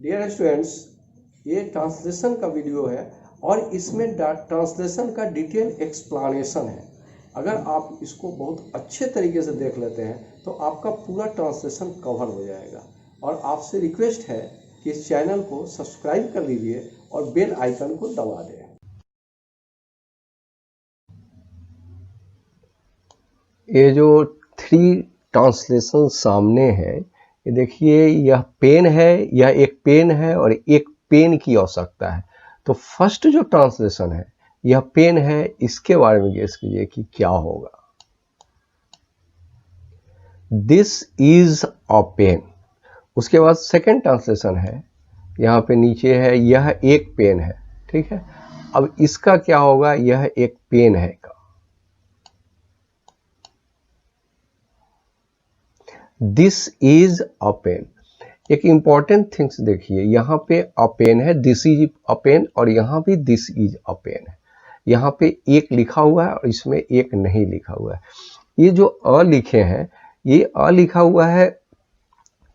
Dear students, ये translation का video है और इसमें ट्रांसलेशन का डिटेल एक्सप्लेनेशन है। अगर आप इसको बहुत अच्छे तरीके से देख लेते हैं तो आपका पूरा ट्रांसलेशन कवर हो जाएगा। और आपसे रिक्वेस्ट है कि इस चैनल को सब्सक्राइब कर लीजिए और बेल आइकन को दबा दें। ये जो 3 ट्रांसलेशन सामने है, ये देखिए, यह पेन है, यह एक पेन है और एक पेन की आवश्यकता है। तो फर्स्ट जो ट्रांसलेशन है, यह पेन है, इसके बारे में गेस कीजिए कि क्या होगा। This is a pen. उसके बाद सेकंड ट्रांसलेशन है, यहाँ पे नीचे है, यह एक पेन है। ठीक है, अब इसका क्या होगा, यह एक पेन है का। This is a pen. एक इंपॉर्टेंट थिंग्स देखिए, यहाँ पे अ पेन है, दिस इज अ पेन, और यहाँ भी दिस इज अ पेन है। यहाँ पे एक लिखा हुआ है और इसमें एक नहीं लिखा हुआ है। ये जो अ लिखे हैं, ये अ लिखा हुआ है,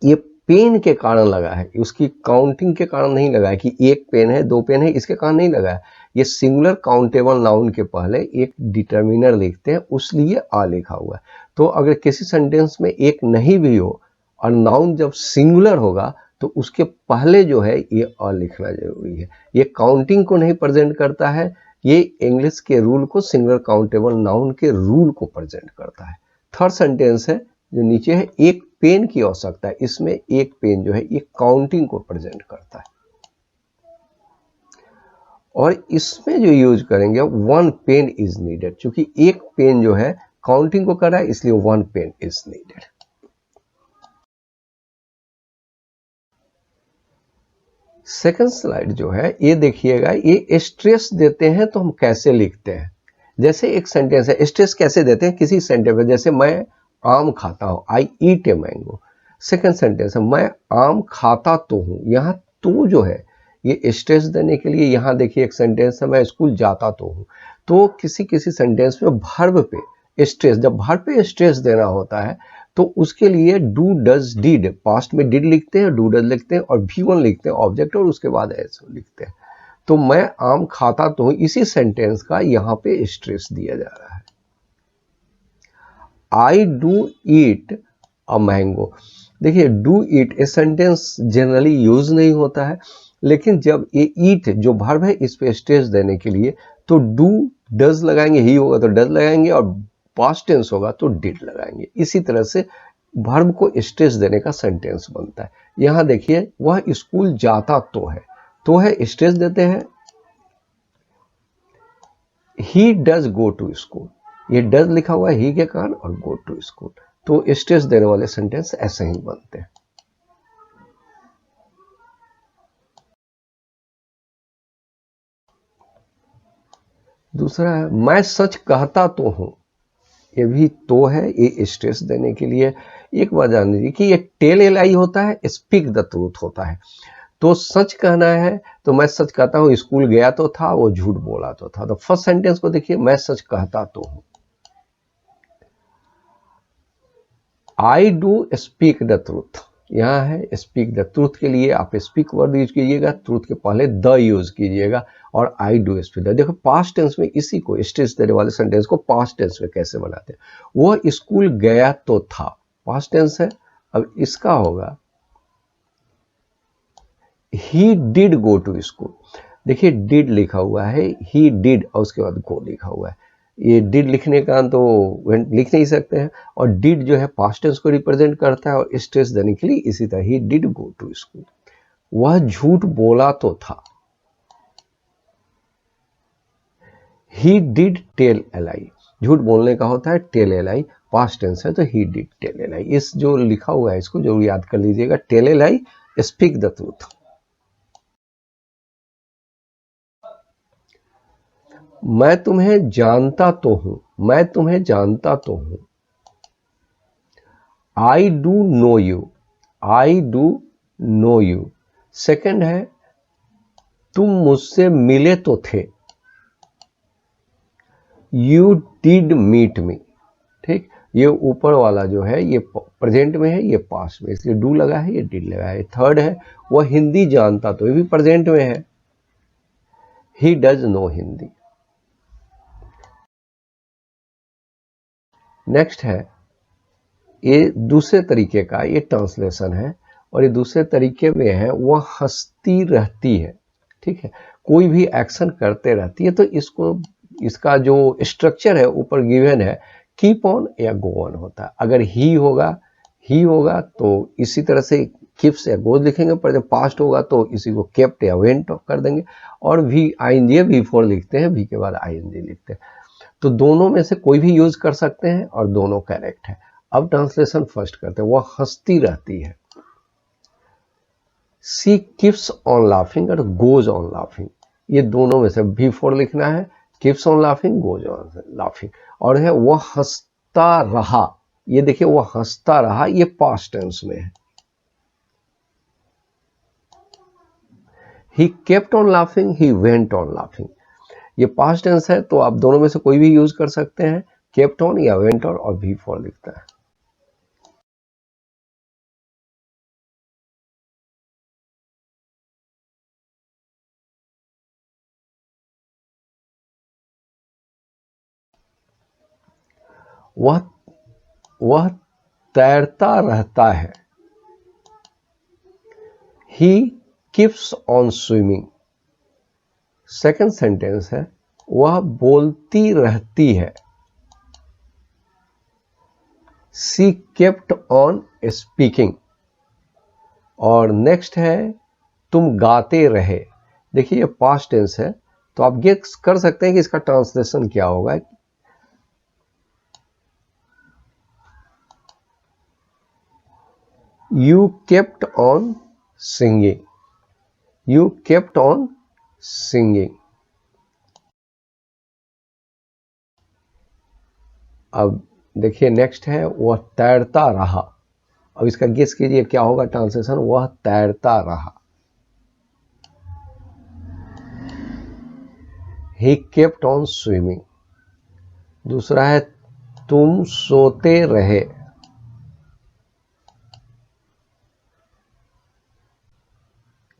ये पेन के कारण लगा है, उसकी काउंटिंग के कारण नहीं लगा है कि एक पेन है, 2 पेन है, इसके कारण नहीं लगा है। ये सिंगुलर काउंटेबल नाउन के पहले एक डिटर्मिनर लिखते हैं, उसलिए आ लिखा हुआ है। तो अगर किसी सेंटेंस में एक नहीं भी हो और नाउन जब सिंगुलर होगा तो उसके पहले जो है ये अ लिखना जरूरी है। ये काउंटिंग को नहीं प्रेजेंट करता है, ये इंग्लिश के रूल को, सिंगुलर काउंटेबल नाउन के रूल को प्रेजेंट करता है। थर्ड सेंटेंस है जो नीचे है, एक पेन की आवश्यकता है। इसमें एक पेन जो है ये काउंटिंग को प्रेजेंट करता है। और इसमें जो यूज करेंगे, 1 पेन इज नीडेड, क्योंकि एक पेन जो है काउंटिंग को कर रहा है, इसलिए 1 pen is needed. Second slide जो है, ये देखिएगा, ये स्ट्रेस देते हैं तो हम कैसे लिखते हैं। जैसे एक सेंटेंस है, स्ट्रेस कैसे देते हैं किसी सेंटेंस में, जैसे मैं आम खाता हूं, आई ईट ए मैंगो। सेकंड सेंटेंस है, मैं आम खाता तो हूं। यहाँ तो जो है ये स्ट्रेस देने के लिए। यहाँ देखिए एक सेंटेंस है, मैं स्कूल जाता तो हूं। तो किसी किसी सेंटेंस में वर्ब पे स्ट्रेस, जब वर्ब पे स्ट्रेस देना होता है तो उसके लिए डू डज डिड, पास्ट में डिड लिखते हैं, डू डज लिखते हैं और V1 लिखते हैं ऑब्जेक्ट, और उसके बाद एस लिखते हैं। तो मैं आम खाता तो हूं, इसी सेंटेंस का यहाँ पे स्ट्रेस दिया जा रहा है। I do eat a mango. देखिए, do eat a sentence generally use नहीं होता है, लेकिन जब ये ईट जो वर्ब है इस पे स्ट्रेस देने के लिए तो डू डज लगाएंगे, ही होगा तो डज लगाएंगे, और पास्ट टेंस होगा तो डिड लगाएंगे। इसी तरह से वर्ब को स्ट्रेस देने का सेंटेंस बनता है। यहां देखिए, वह स्कूल जाता तो है स्ट्रेस देते हैं, he does go to school. ये डज लिखा हुआ है ही के कारण, और गो टू स्कूल, तो स्ट्रेस देने वाले सेंटेंस ऐसे ही बनते हैं। दूसरा है, मैं सच कहता तो हूं। ये भी तो है, ये स्ट्रेस देने के लिए। एक बात जान लीजिए कि ये टेल एल आई होता है, स्पीक द ट्रूथ होता है। तो सच कहना है तो मैं सच कहता हूं, स्कूल गया तो था, वो झूठ बोला तो था। तो फर्स्ट सेंटेंस को देखिए, मैं सच कहता तो हूं। I do speak the truth, यहाँ है स्पीक द ट्रूथ के लिए आप स्पीक वर्ड यूज कीजिएगा, ट्रूथ के पहले द यूज कीजिएगा, और आई डू स्पीक द। देखो पास्ट टेंस में इसी को, स्ट्रेस देने वाले सेंटेंस को पास्ट टेंस में कैसे बनाते हैं। वो स्कूल गया तो था, पास्ट टेंस है। अब इसका होगा he did go to school. देखिए डिड लिखा हुआ है, ही डिड, और उसके बाद गो लिखा हुआ है। ये डिड लिखने का तो लिख नहीं सकते हैं, और डिड जो है पास्ट टेंस को रिप्रेजेंट करता है, और स्ट्रेस देने के लिए इसी तरह he did go to school. वह झूठ बोला तो था, ही डिड टेल ए लाई। झूठ बोलने का होता है tell a lie, past tense है तो ही डिड टेल ए लाई। इस जो लिखा हुआ है इसको जरूर याद कर लीजिएगा, tell a lie, speak the truth. मैं तुम्हें जानता तो हूं, मैं तुम्हें जानता तो हूं। I do know you, I do know you. Second है, तुम मुझसे मिले तो थे, यू डिड मीट मी। ठीक, ये ऊपर वाला जो है ये प्रेजेंट में है, ये पास्ट में, इसलिए डू लगा है, ये डिड लगा है। थर्ड है वह हिंदी जानता, तो ये भी प्रेजेंट में है, he does know Hindi. Next है ये दूसरे तरीके का, ये ट्रांसलेशन है और ये दूसरे तरीके में है वह हंसती रहती है। ठीक है, कोई भी एक्शन करते रहती है, तो इसका जो स्ट्रक्चर है ऊपर गिवन है, कीप ऑन या गो ऑन होता है। अगर ही होगा तो इसी तरह से कीप्स या गोज लिखेंगे, पर जब पास्ट होगा तो इसी को केप्ट या वेंट कर देंगे। और वी आईएनजी V4 लिखते हैं, वी के बाद आईएनजी लिखते हैं। तो दोनों में से कोई भी यूज कर सकते हैं और दोनों करेक्ट है। अब ट्रांसलेशन फर्स्ट करते हैं, वह हंसती रहती है। सी कीप्स ऑन लाफिंग और गोज ऑन लाफिंग, ये दोनों में से V4 लिखना है, keeps on laughing, goes on laughing. और है वह हंसता रहा, ये देखिए वह हंसता रहा, ये पास्ट टेंस में है। He kept on laughing, he went on laughing, ये पास्ट टेंस है, तो आप दोनों में से कोई भी यूज कर सकते हैं, केप्ट ऑन या वेंट ऑन, और V4 लिखता है। वह तैरता रहता है, he keeps on swimming. Second sentence है वह बोलती रहती है, सी केप्ट ऑन स्पीकिंग। और नेक्स्ट है तुम गाते रहे, देखिए ये पास्ट टेंस है, तो आप गेस कर सकते हैं कि इसका ट्रांसलेशन क्या होगा। You kept on singing, you kept on singing. अब देखिए नेक्स्ट है वह तैरता रहा, अब इसका गेस कीजिए क्या होगा ट्रांसलेशन, वह तैरता रहा। He kept on swimming. दूसरा है तुम सोते रहे,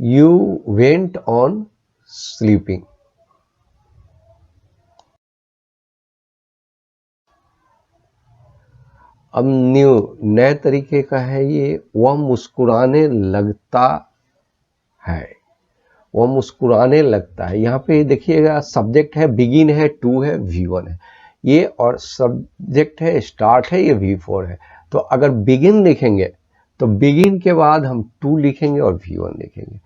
यू वेंट ऑन स्लीपिंग। अब नए तरीके का है ये, वह मुस्कुराने लगता है, वह मुस्कुराने लगता है। यहाँ पे देखिएगा सब्जेक्ट है बिगिन है, टू है, V1 है ये, और सब्जेक्ट है स्टार्ट है, ये V4 है। तो अगर बिगिन लिखेंगे तो बिगिन के बाद हम टू लिखेंगे और V1 लिखेंगे,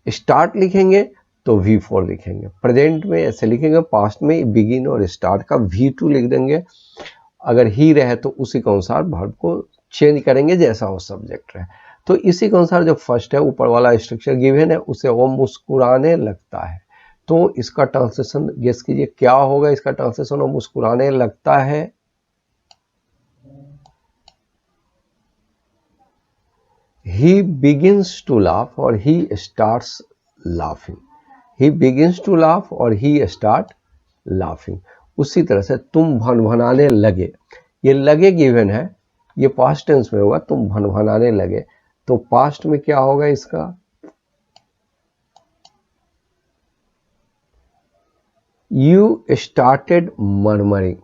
स्टार्ट लिखेंगे तो V4 लिखेंगे। प्रेजेंट में ऐसे लिखेंगे, पास्ट में बिगिन और स्टार्ट का V2 लिख देंगे। अगर ही रहे तो उसी के अनुसार वर्ब को चेंज करेंगे जैसा वो सब्जेक्ट रहे। तो इसी के अनुसार जो फर्स्ट है ऊपर वाला स्ट्रक्चर गिवन है, उसे वो मुस्कुराने लगता है, तो इसका ट्रांसलेशन गेस कीजिए क्या होगा। इसका ट्रांसलेशन वो मुस्कुराने लगता है, he begins to laugh और he starts laughing, he begins to laugh और he start laughing। उसी तरह से तुम भनभनाने लगे, ये लगे गिवन है, ये पास्ट टेंस में होगा, तुम भनभनाने लगे, तो पास्ट में क्या होगा इसका, यू स्टार्टेड मरमरिंग।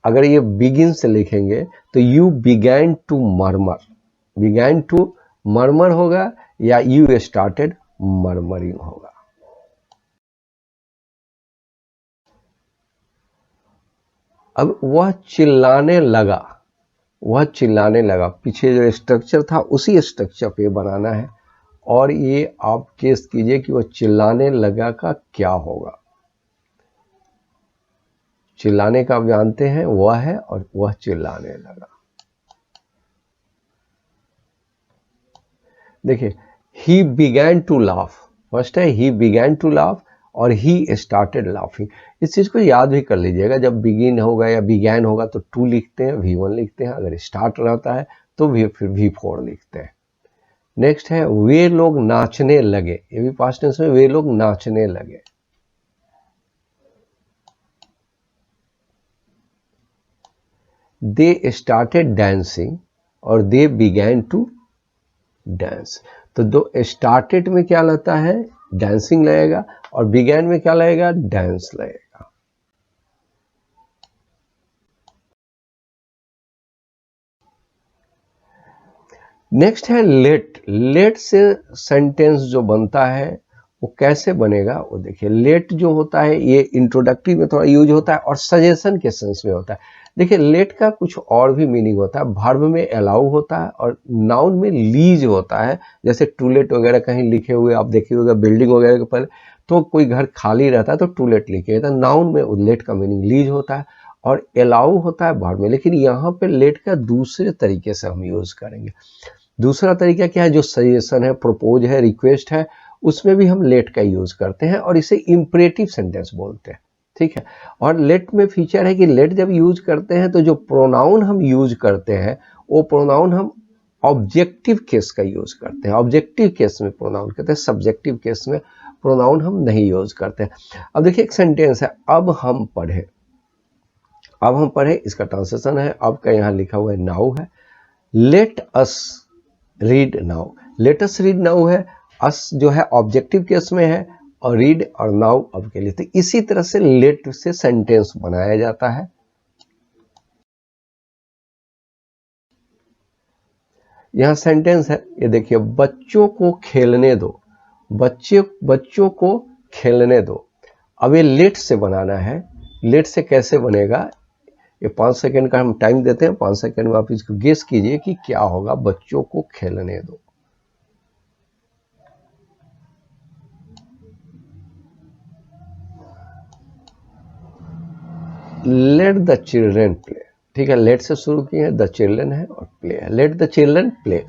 अगर ये बिगिन से लिखेंगे तो you began to murmur, began to murmur होगा या यू स्टार्टेड मरमरिंग होगा। अब वह चिल्लाने लगा, वह चिल्लाने लगा, पीछे जो स्ट्रक्चर था उसी स्ट्रक्चर पे बनाना है, और ये आप गेस कीजिए कि वह चिल्लाने लगा का क्या होगा। चिल्लाने का आप जानते हैं वह है, और वह चिल्लाने लगा। देखिए he began to laugh, first है he began to laugh और he started laughing। इस चीज को याद भी कर लीजिएगा, जब बिगिन होगा या बिगैन होगा तो टू लिखते हैं, V1 लिखते हैं, अगर स्टार्ट रहता है तो फिर V4 लिखते हैं। नेक्स्ट है वे लोग नाचने लगे, ये भी पास्ट टेंस में, वे लोग नाचने लगे। दे स्टार्टेड डांसिंग और दे बिगैन टू डांस। तो दो स्टार्टेड में क्या लगता है, डांसिंग लगेगा, और बिगैन में क्या लगेगा, डांस लगेगा। नेक्स्ट है लेट। लेट से सेंटेंस जो बनता है वो कैसे बनेगा, वो देखिए। लेट जो होता है ये इंट्रोडक्टिव में थोड़ा यूज होता है और सजेशन के सेंस में होता है। देखिए लेट का कुछ और भी मीनिंग होता है। वर्ब में अलाउ होता है और नाउन में लीज होता है। जैसे टू लेट वगैरह कहीं लिखे हुए आप देखिए होगा बिल्डिंग वगैरह के पर, तो कोई घर खाली रहता है तो टू लेट लिखे, तो नाउन में लेट का मीनिंग लीज होता है और अलाउ होता है वर्ब में। लेकिन यहाँ पे लेट का दूसरे तरीके से हम यूज करेंगे। दूसरा तरीका क्या है, जो सजेशन है, प्रपोज है, रिक्वेस्ट है, उसमें भी हम लेट का यूज करते हैं और इसे इंपरेटिव सेंटेंस बोलते हैं। ठीक है, और लेट में फीचर है कि लेट जब यूज करते हैं तो जो प्रोनाउन हम यूज करते हैं वो प्रोनाउन हम ऑब्जेक्टिव केस का यूज करते हैं। ऑब्जेक्टिव केस में प्रोनाउन कहते हैं, सब्जेक्टिव केस में प्रोनाउन हम नहीं यूज करते हैं। अब देखिए एक सेंटेंस है, अब हम पढ़े। अब हम पढ़े इसका ट्रांसलेशन है, अब का यहाँ लिखा हुआ है नाउ है। Let us read now. Let us read now है, अस जो है ऑब्जेक्टिव केस में है और रीड और नाउ अब के लिए। तो इसी तरह से लेट से सेंटेंस बनाया जाता है। यहां सेंटेंस है, ये देखिए, बच्चों को खेलने दो। बच्चों को खेलने दो। अब ये लेट से बनाना है। लेट से कैसे बनेगा, ये 5 सेकंड का हम टाइम देते हैं। 5 सेकंड में आप इसको गेस कीजिए कि क्या होगा। बच्चों को खेलने दो। Let the children play. ठीक है, लेट से शुरू किए हैं, द चिल्ड्रेन है और प्ले है। Let the children play.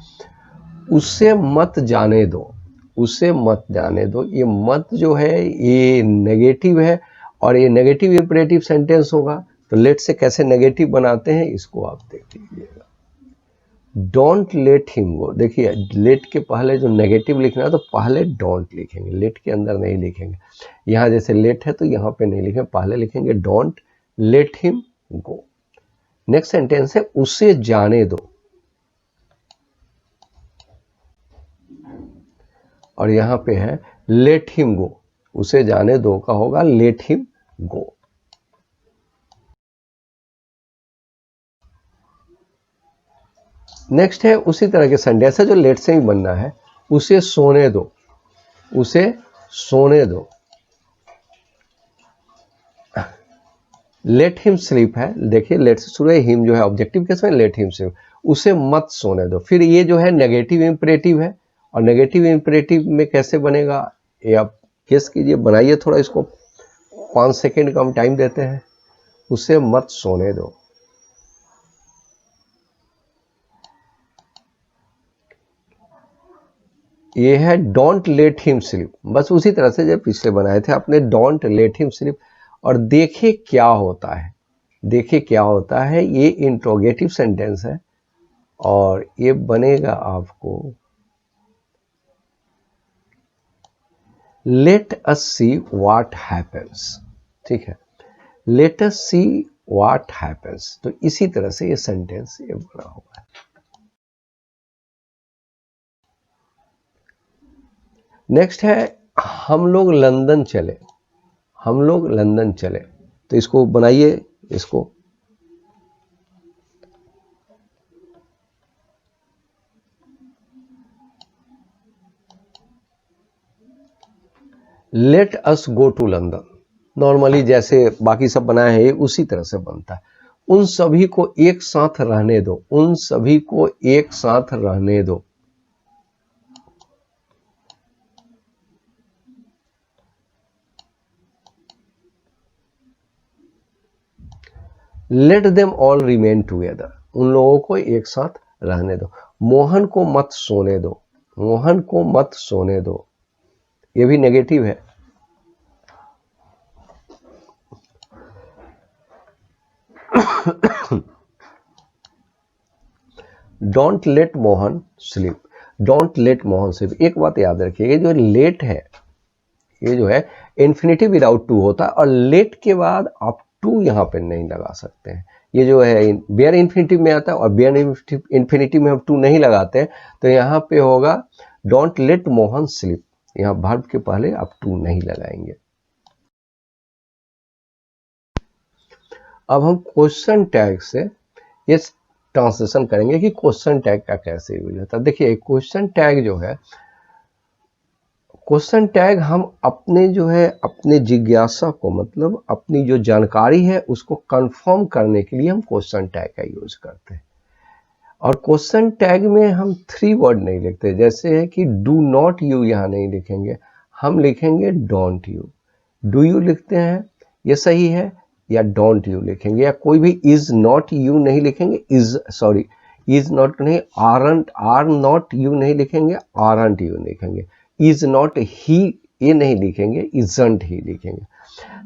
उसे मत जाने दो। उसे मत जाने दो। ये मत जो है ये नेगेटिव है और ये नेगेटिव इंपरेटिव सेंटेंस होगा। तो लेट से कैसे नेगेटिव बनाते हैं इसको आप देख लीजिएगा। Don't let him go. देखिए लेट के पहले जो नेगेटिव लिखना है तो पहले डोंट लिखेंगे, लेट के अंदर नहीं लिखेंगे। यहाँ जैसे लेट है तो यहाँ पे नहीं लिखेंगे, पहले लिखेंगे don't let him go. Next sentence है, उसे जाने दो। और यहां पे है लेट हिम गो। उसे जाने दो का होगा लेट हिम गो। नेक्स्ट है उसी तरह के सेंटेंस है जो लेट से ही बनना है। उसे सोने दो। उसे सोने दो। लेट हिम स्लीप है। देखिए लेट से शुरू है, हिम जो है ऑब्जेक्टिव केस में, लेट हिम स्लीप। उसे मत सोने दो। फिर ये जो है नेगेटिव इंपरेटिव है और नेगेटिव इंपरेटिव में कैसे बनेगा ये आप गेस कीजिए, बनाइए थोड़ा इसको। 5 सेकंड का हम टाइम देते हैं। उसे मत सोने दो। ये है डोंट लेट हिम स्लीप। बस उसी तरह से जब पिछले बनाए थे आपने, डोंट लेट हिम स्लीप। और देखिए क्या होता है। देखिए क्या होता है, ये इंट्रोगेटिव सेंटेंस है और ये बनेगा आपको let us see what happens. ठीक है, let us see what happens. तो इसी तरह से ये सेंटेंस ये बना हुआ है। नेक्स्ट है, हम लोग लंदन चले। हम लोग लंदन चले। तो इसको बनाइए, इसको let us go to London. Normally जैसे बाकी सब बनाए हैं उसी तरह से बनता है। उन सभी को एक साथ रहने दो। उन सभी को एक साथ रहने दो। Let them all remain together. उन लोगों को एक साथ रहने दो। मोहन को मत सोने दो। मोहन को मत सोने दो। ये भी नेगेटिव है। Don't let Mohan sleep. Don't let Mohan sleep. एक बात याद रखिएगा, जो लेट है ये जो है इन्फिनिटिव विदाउट टू होता है और लेट के बाद आप टू यहां पे नहीं लगा सकते हैं। ये जो है बेयर इन्फिनिटिव में आता है, और बेयर इन्फिनिटिव में हम टू नहीं लगाते हैं, तो यहाँ पे होगा डोंट लेट मोहन स्लीप। यहाँ वर्ब के पहले आप टू नहीं लगाएंगे। अब हम क्वेश्चन टैग से ये ट्रांसलेशन करेंगे कि क्वेश्चन टैग का कैसे यूज होता है। देखिए क्वेश्चन टैग जो है, क्वेश्चन टैग हम अपने जो है अपने जिज्ञासा को, मतलब अपनी जो जानकारी है उसको कंफर्म करने के लिए हम क्वेश्चन टैग का यूज करते हैं। और क्वेश्चन टैग में हम 3 वर्ड नहीं लिखते, जैसे है कि डू नॉट यू यहाँ नहीं लिखेंगे, हम लिखेंगे डोंट यू। डू यू लिखते हैं ये सही है, या डोंट यू लिखेंगे, या कोई भी इज नॉट यू नहीं लिखेंगे, इज नॉट नहीं, आर नॉट यू नहीं लिखेंगे, आरंट यू लिखेंगे, इज नॉट ही ये नहीं लिखेंगे, इजंट ही लिखेंगे।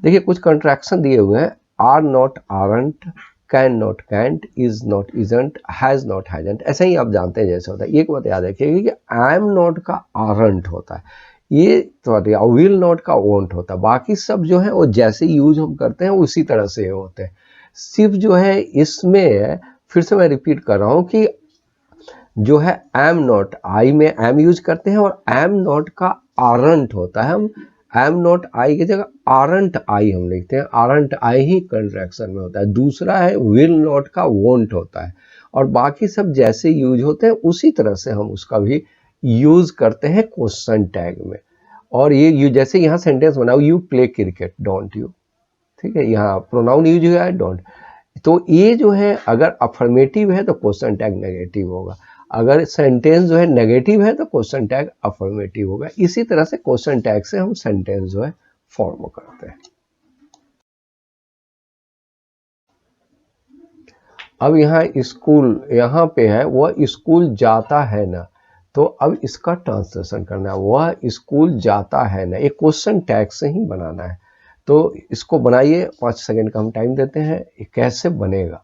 देखिए कुछ कंट्रैक्शन दिए हुए हैं, are not aren't, can not can't, is not isn't, has not hasn't, ऐसे ही आप जानते हैं जैसे होता है। एक बात याद रखिएगा कि आई एम नॉट का आरंट होता है, ये तो विल नॉट का वोंट होता है। बाकी सब जो है वो जैसे यूज हम करते हैं उसी तरह से होते हैं। सिर्फ जो है इसमें फिर से मैं रिपीट कर रहा हूं कि जो है एम नॉट, आई में एम यूज करते हैं, और एम नॉट का आरंट होता है, हम एम नॉट आई की जगह आरंट आई हम लिखते हैं, आरंट आई ही कंट्रैक्शन में होता है। दूसरा है विल नॉट का वोंट होता है, और बाकी सब जैसे यूज होते हैं उसी तरह से हम उसका भी यूज करते हैं क्वेश्चन टैग में। और ये जैसे यहाँ सेंटेंस बनाओ, you play cricket, don't you, ठीक है, यहाँ प्रोनाउन यूज हुआ है डोंट। तो ये जो है अगर अफर्मेटिव है तो क्वेश्चन टैग नेगेटिव होगा, अगर सेंटेंस जो है नेगेटिव है तो क्वेश्चन टैग अफर्मेटिव होगा। इसी तरह से क्वेश्चन टैग से हम सेंटेंस जो है फॉर्म करते हैं। अब यहाँ स्कूल यहाँ पे है, वह स्कूल जाता है ना, तो अब इसका ट्रांसलेशन करना है, वह स्कूल जाता है ना, एक क्वेश्चन टैग से ही बनाना है। तो इसको बनाइए, 5 सेकंड का हम टाइम देते हैं। ये कैसे बनेगा,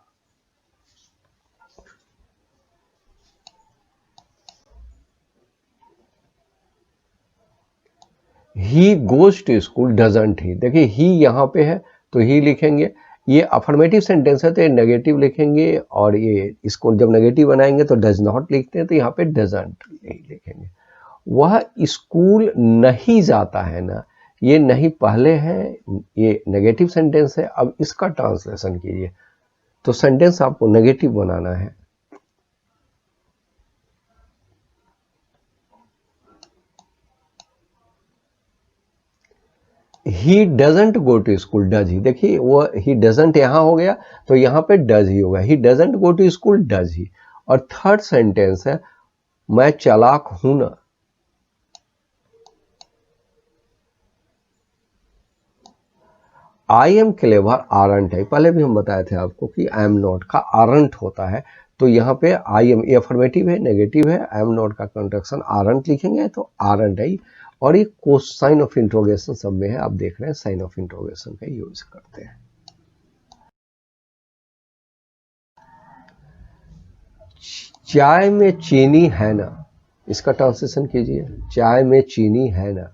he goes to school doesn't he, देखिए ही यहाँ पे है तो ही लिखेंगे, ये अफर्मेटिव सेंटेंस है तो ये नेगेटिव लिखेंगे, और ये इसको जब नेगेटिव बनाएंगे तो डज नॉट लिखते हैं तो यहाँ पे डजंट लिखेंगे। वह स्कूल नहीं जाता है ना, ये नहीं पहले है, ये नेगेटिव सेंटेंस है। अब इसका ट्रांसलेशन कीजिए, तो सेंटेंस आपको नेगेटिव बनाना है। He doesn't go to school, does he, देखिए वो ही डजंट यहां हो गया तो यहां पे डज ही होगा, he doesn't go to school, does he. और थर्ड सेंटेंस है मैं चालाक हूं ना, आई एम क्लेवर, आरंट है, पहले भी हम बताए थे आपको कि आई एम नॉट का आरंट होता है, तो यहाँ पे आई एम, ये अफर्मेटिव है, नेगेटिव है, आई एम नॉट का कंट्रैक्शन आरंट लिखेंगे तो आरंट है। और ये साइन ऑफ इंट्रोगेशन सब में है, आप देख रहे हैं साइन ऑफ इंट्रोगेशन का यूज करते हैं। चाय में चीनी है ना, इसका ट्रांसलेशन कीजिए, चाय में चीनी है ना।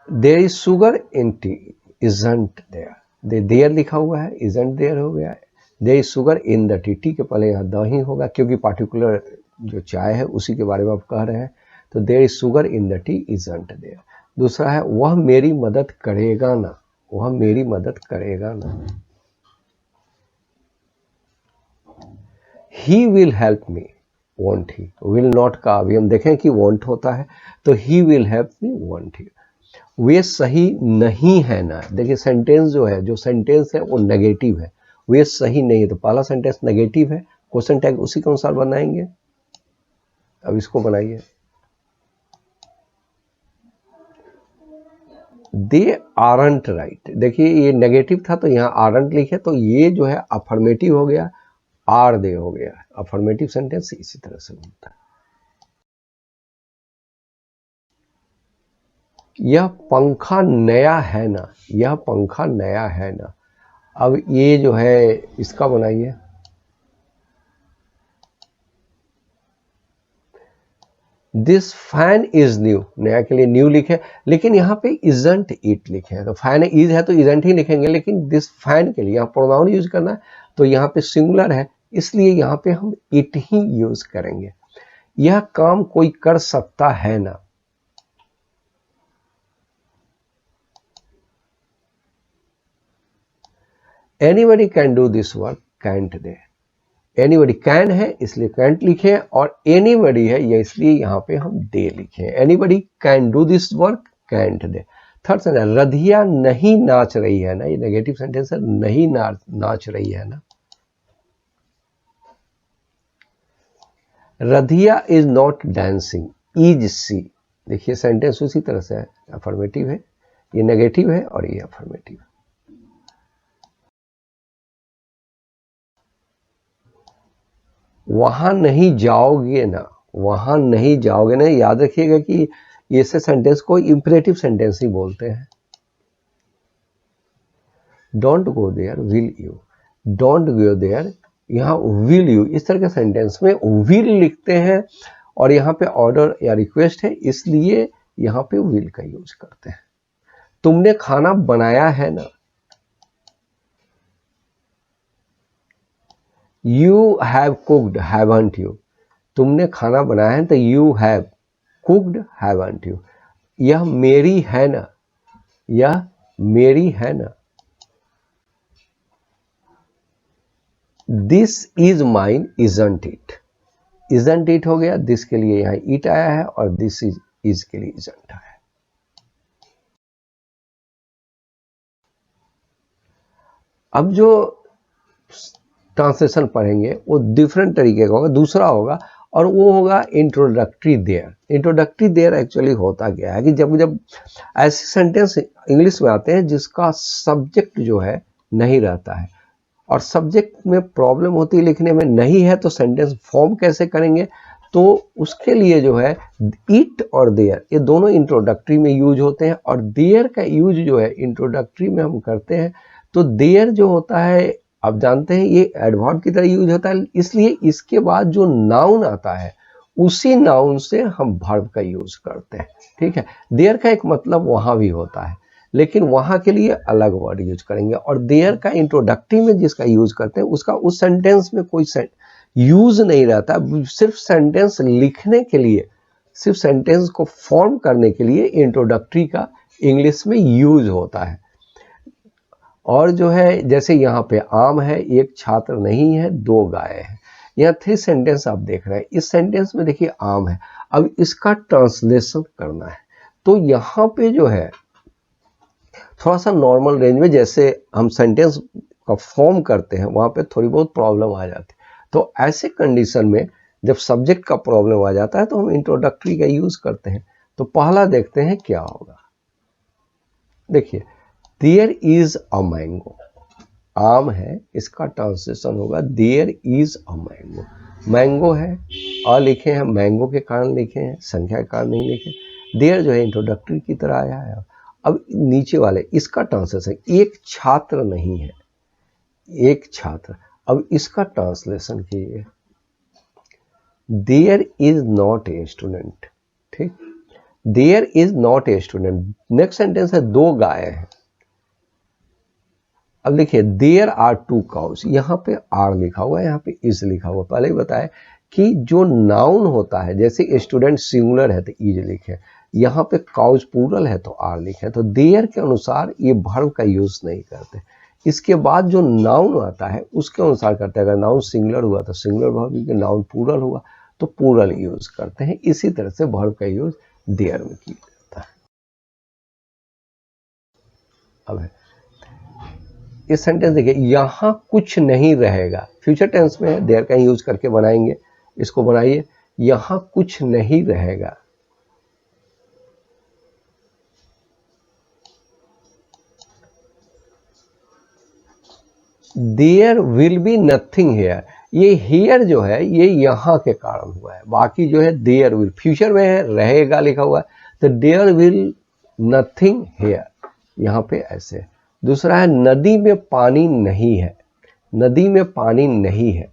There is sugar in tea, isn't there, there लिखा हुआ है, इजंट देयर हो गया है। There is sugar in the tea, tea के पहले यहाँ द ही होगा क्योंकि पार्टिकुलर जो चाय है उसी के बारे में आप कह रहे हैं, तो there is sugar in the tea, isn't there. दूसरा है वह मेरी मदद करेगा ना, वह मेरी मदद करेगा ना। He will help me, won't he, will not का अभी हम देखें कि वॉन्ट होता है, तो he will help me, won't he. वे सही नहीं है ना, देखिए सेंटेंस जो है, जो सेंटेंस है वो नेगेटिव है, वे सही नहीं है, तो पहला सेंटेंस नेगेटिव है, क्वेश्चन टैग उसी के अनुसार बनाएंगे। अब इसको बनाइए, दे आरंट राइट, देखिए ये नेगेटिव था तो यहाँ आरंट लिखे, तो ये जो है अफर्मेटिव हो गया, आर दे हो गया। अफर्मेटिव सेंटेंस इसी तरह से बनता है। यह पंखा नया है ना, यह पंखा नया है ना। अब ये जो है इसका बनाइए, दिस फैन इज न्यू, नया के लिए न्यू लिखे, लेकिन यहाँ पे इजंट इट लिखे हैं, तो फैन इज है तो इजंट ही लिखेंगे, लेकिन दिस फैन के लिए यहाँ प्रोनाउन यूज करना है, तो यहाँ पे सिंगुलर है, इसलिए यहाँ पे हम इट ही यूज करेंगे। यह काम कोई कर सकता है ना, anybody can do this work, can't they, anybody can है इसलिए कैंट लिखे, और एनीबडी है ये इसलिए यहाँ पे हम दे लिखे। Anybody can do this work, can't they. Third sentence, Radhiya नहीं नाच रही है ना, ये नेगेटिव सेंटेंस है, नहीं नाच रही है ना। Radhiya is not dancing, is she, देखिए सेंटेंस उसी तरह से है, अफर्मेटिव है, ये नेगेटिव है और ये अफर्मेटिव है। वहां नहीं जाओगे ना, वहां नहीं जाओगे ना, याद रखिएगा कि ऐसे सेंटेंस को इंपरेटिव सेंटेंस ही बोलते हैं। Don't go there will you, don't go there, यहाँ विल यू, इस तरह के सेंटेंस में विल लिखते हैं और यहाँ पे ऑर्डर या रिक्वेस्ट है, इसलिए यहाँ पे विल का यूज करते हैं। तुमने खाना बनाया है ना, You have cooked, haven't you? तुमने खाना बनाया है तो you have cooked, haven't you? यह मेरी है ना, यह मेरी है ना। This is mine, isn't it? Isn't it हो गया, this के लिए यहाँ it आया है और this is के लिए isn't आया है। अब जो ट्रांसलेशन पढ़ेंगे वो डिफरेंट तरीके का होगा, दूसरा होगा, और वो होगा introductory there. Introductory there actually होता क्या है कि जब ऐसे सेंटेंस इंग्लिश में आते हैं जिसका सब्जेक्ट जो है नहीं रहता है, और सब्जेक्ट में प्रॉब्लम होती है लिखने में, नहीं है तो सेंटेंस फॉर्म कैसे करेंगे, तो उसके लिए जो है इट और देयर ये दोनों इंट्रोडक्टरी में यूज होते हैं, और देयर का यूज जो है इंट्रोडक्टरी में हम करते हैं। तो देयर जो होता है आप जानते हैं ये एडवर्ब की तरह यूज होता है, इसलिए इसके बाद जो नाउन आता है उसी नाउन से हम वर्ब का यूज करते हैं। ठीक है, देयर का एक मतलब वहां भी होता है, लेकिन वहां के लिए अलग वर्ड यूज करेंगे, और देयर का इंट्रोडक्टरी में जिसका यूज करते हैं उसका उस सेंटेंस में कोई यूज नहीं रहता, सिर्फ सेंटेंस लिखने के लिए, सिर्फ सेंटेंस को फॉर्म करने के लिए इंट्रोडक्टरी का इंग्लिश में यूज होता है। और जो है जैसे यहाँ पे आम है, एक छात्र नहीं है, दो गाय हैं, यहाँ 3 सेंटेंस आप देख रहे हैं, इस सेंटेंस में देखिए आम है, अब इसका ट्रांसलेशन करना है, तो यहाँ पे जो है थोड़ा सा नॉर्मल रेंज में जैसे हम सेंटेंस का फॉर्म करते हैं वहाँ पे थोड़ी बहुत प्रॉब्लम आ जाती है, तो ऐसे कंडीशन में जब सब्जेक्ट का प्रॉब्लम आ जाता है तो हम इंट्रोडक्टरी का यूज करते हैं। तो पहला देखते हैं क्या होगा, देखिए देयर इज अ मैंगो, आम है, इसका ट्रांसलेशन होगा there is a mango, mango है, अ लिखे हैं मैंगो के कारण लिखे हैं, संख्या के कारण नहीं लिखे, देयर जो है इंट्रोडक्टरी की तरह आया है। अब नीचे वाले इसका ट्रांसलेशन, एक छात्र नहीं है, एक छात्र, अब इसका ट्रांसलेशन कीजिए there is not a student. ठीक, there is not a student. Next sentence है दो गाय हैं, अब देखिए देयर आर 2 काउस, यहाँ पे आर लिखा हुआ है, यहाँ पे इज लिखा हुआ, पहले ही बताया कि जो नाउन होता है जैसे स्टूडेंट सिंगुलर है तो इज लिखे, यहाँ पे काउस प्लूरल है तो आर लिखे, तो देयर के अनुसार ये वर्ब का यूज नहीं करते, इसके बाद जो नाउन आता है उसके अनुसार करते हैं। अगर नाउन सिंगुलर हुआ तो सिंगुलर वर्ब, नाउन प्लूरल हुआ तो प्लूरल यूज करते हैं, इसी तरह से वर्ब का यूज देयर में किया जाता है। अब इस सेंटेंस देखिए, यहां कुछ नहीं रहेगा, फ्यूचर टेंस में है, देयर का यूज करके बनाएंगे, इसको बनाइए, यहां कुछ नहीं रहेगा, there will be nothing here, ये हेयर जो है ये यहां के कारण हुआ है, बाकी जो है देयर विल फ्यूचर में है, रहेगा लिखा हुआ है, तो देयर विल नथिंग हेयर, यहाँ पे ऐसे। दूसरा है नदी में पानी नहीं है, नदी में पानी नहीं है,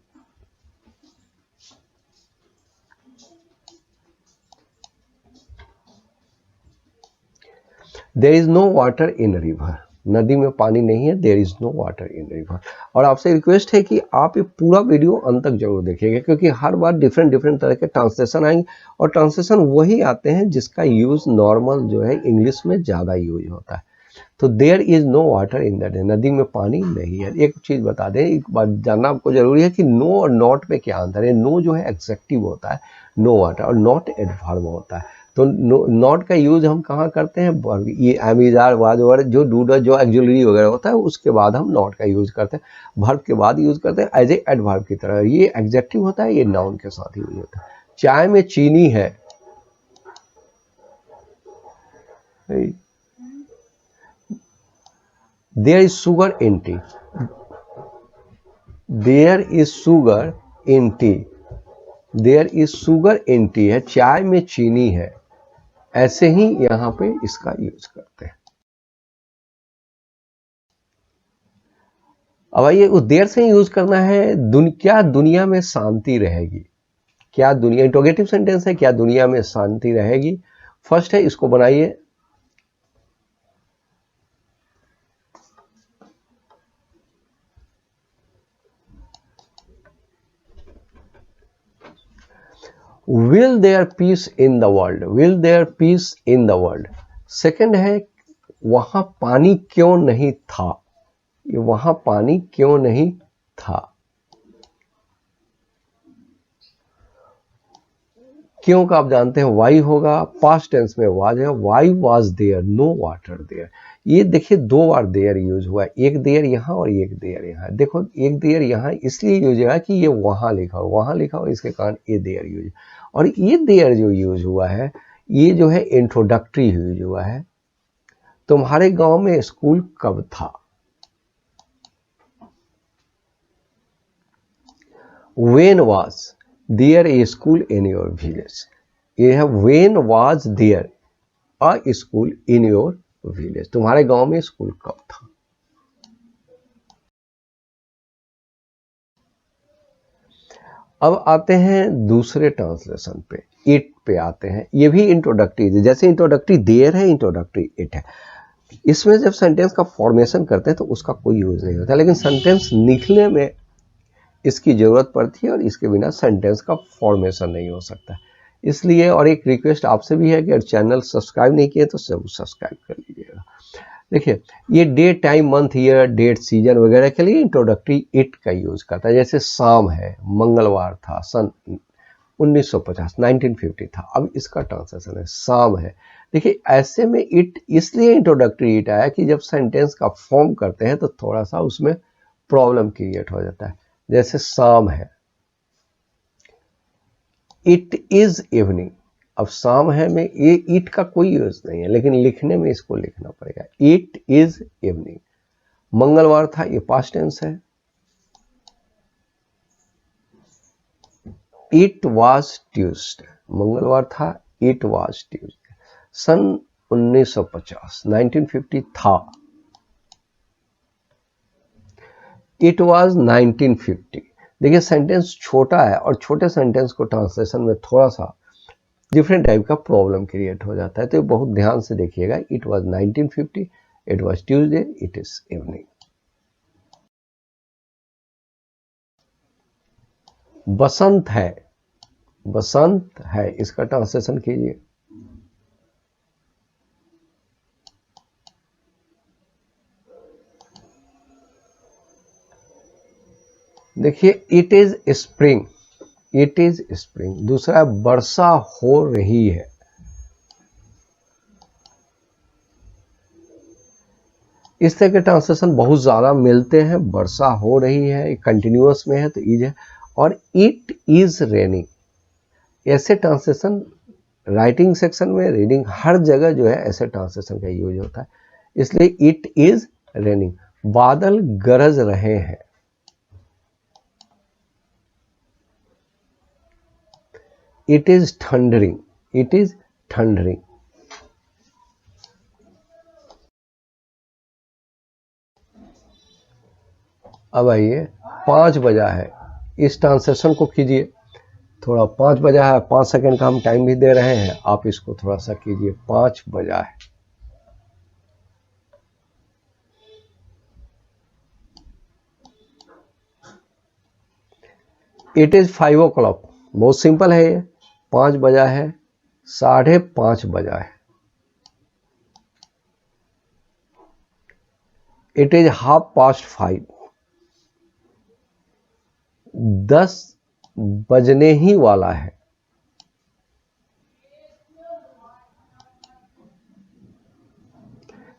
there is no water in river, नदी में पानी नहीं है, there is no water in river. और आपसे रिक्वेस्ट है कि आप ये पूरा वीडियो अंत तक जरूर देखिएगा, क्योंकि हर बार डिफरेंट डिफरेंट तरह के ट्रांसलेशन आएंगे, और ट्रांसलेशन वही आते हैं जिसका यूज नॉर्मल जो है इंग्लिश में ज़्यादा यूज होता है। तो there is no water in that, नदी में पानी नहीं है। एक चीज़ बता दें, एक बात जानना आपको जरूरी है कि नो और नॉट में क्या अंतर है। नो जो है एग्जेक्टिव होता है नो वाटर, और नॉट एडवर्ब होता है। तो नॉट का यूज हम कहाँ करते हैं, ये am is are was were जो डूडर जो एक्जुलरी वगैरह होता है उसके बाद हम नॉट का यूज करते हैं, वर्ब के बाद यूज करते हैं एज ए एडवर्ब की तरह। ये एग्जेक्टिव होता है, ये नाउन के साथ यूज होता है। चाय में चीनी है, there is sugar in tea, there is sugar in tea, there is sugar in tea है, चाय में चीनी है, ऐसे ही यहां पे इसका यूज करते हैं। अब आइए उस देर से यूज करना है, क्या दुनिया में शांति रहेगी, क्या दुनिया, इंटरोगेटिव सेंटेंस है, क्या दुनिया में शांति रहेगी। फर्स्ट है, इसको बनाइए, will there peace in the world, will there peace in the world. Second है, वहां पानी क्यों नहीं था, ये वहां पानी क्यों नहीं था। क्यों का आप जानते हैं वाई होगा, पास्ट टेंस में वाज है, why was there no water there. ये देखिए दो बार देयर यूज हुआ है, एक देयर यहां और एक देयर यहां। देखो एक देयर यहां इसलिए यूज हुआ कि ये वहां लिखा हो, वहां लिखा हो, इसके कारण ये देयर यूज। और ये देयर जो यूज हुआ है ये जो है इंट्रोडक्टरी यूज हुआ है। तुम्हारे गांव में स्कूल कब था, when was there a school in your village, ये है when was there a school in your village, तुम्हारे गांव में स्कूल कब था। अब आते हैं दूसरे ट्रांसलेशन पे, इट पे आते हैं। ये भी इंट्रोडक्टरी, जैसे इंट्रोडक्टरी देयर है, इंट्रोडक्टरी इट है। इसमें जब सेंटेंस का फॉर्मेशन करते हैं तो उसका कोई यूज नहीं होता, लेकिन सेंटेंस लिखने में इसकी जरूरत पड़ती है, और इसके बिना सेंटेंस का फॉर्मेशन नहीं हो सकता। इसलिए और एक रिक्वेस्ट आपसे भी है कि अगर चैनल सब्सक्राइब नहीं किए तो सब सब्सक्राइब कर लीजिएगा। देखिए ये day, time, month, year, date, season वगैरह के लिए इंट्रोडक्टरी इट का यूज करता है। जैसे शाम है, मंगलवार था, सन 1950 1950 था। अब इसका ट्रांसलेशन है शाम है। देखिए ऐसे में इट इसलिए इंट्रोडक्टरी इट आया कि जब सेंटेंस का फॉर्म करते हैं तो थोड़ा सा उसमें प्रॉब्लम क्रिएट हो जाता है। जैसे शाम है, इट इज इवनिंग। अब शाम है में ये इट का कोई यूज नहीं है, लेकिन लिखने में इसको लिखना पड़ेगा, इट इज इवनिंग। मंगलवार था, ये पास्ट टेंस है, इट वाज ट्यूसडे। मंगलवार था, इट वाज ट्यूसडे। सन 1950 1950 था, इट वाज 1950। देखिए सेंटेंस छोटा है, और छोटे सेंटेंस को ट्रांसलेशन में थोड़ा सा डिफरेंट टाइप का प्रॉब्लम क्रिएट हो जाता है, तो बहुत ध्यान से देखिएगा। It was 1950, it was Tuesday, it is evening. बसंत है, बसंत है, इसका ट्रांसलेशन कीजिए। देखिए it is spring, it is spring. दूसरा वर्षा हो रही है, इस तरह के ट्रांसलेशन बहुत ज्यादा मिलते हैं। वर्षा हो रही है, कंटिन्यूअस में है तो इज है, और इट इज रेनिंग। ऐसे ट्रांसलेशन राइटिंग सेक्शन में, रीडिंग, हर जगह जो है ऐसे ट्रांसलेशन का यूज होता है। इसलिए इट इज रेनिंग। बादल गरज रहे हैं, it is thundering, it is thundering. अब आइए 5 बजा है, इस ट्रांसलेशन को कीजिए। थोड़ा 5 बजा है, 5 सेकंड का हम टाइम भी दे रहे हैं, आप इसको थोड़ा सा कीजिए। 5 बजा है, इट इज 5 o'clock, बहुत सिंपल है ये, 5 बजा है, 5:30 बजा है। इट इज 5:30, 10 बजने ही वाला है।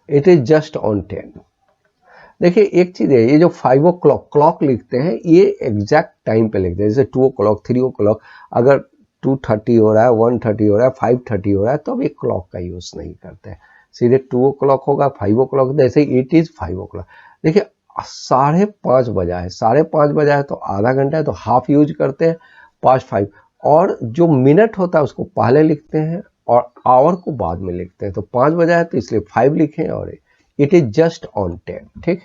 It is just on 10। देखिए एक चीज है, ये जो 5 o'clock क्लॉक लिखते हैं ये एग्जैक्ट टाइम पे लिखते हैं, जैसे 2 o'clock 3 o'clock, अगर 2:30 हो रहा है, 1:30 हो रहा है, 5:30 हो रहा है तो अब ये क्लॉक का यूज नहीं करते हैं, सीधे 2 o'clock होगा, 5 o'clock, जैसे इट इज 5 o'clock। देखिए 5:30 बजा है, 5:30 बजा है तो आधा घंटा है तो हाफ यूज करते हैं 5:05, और जो मिनट होता है उसको पहले लिखते हैं और आवर को बाद में लिखते हैं, तो 5 बजा है तो इसलिए 5 लिखे और इट इज जस्ट ऑन 10। ठीक,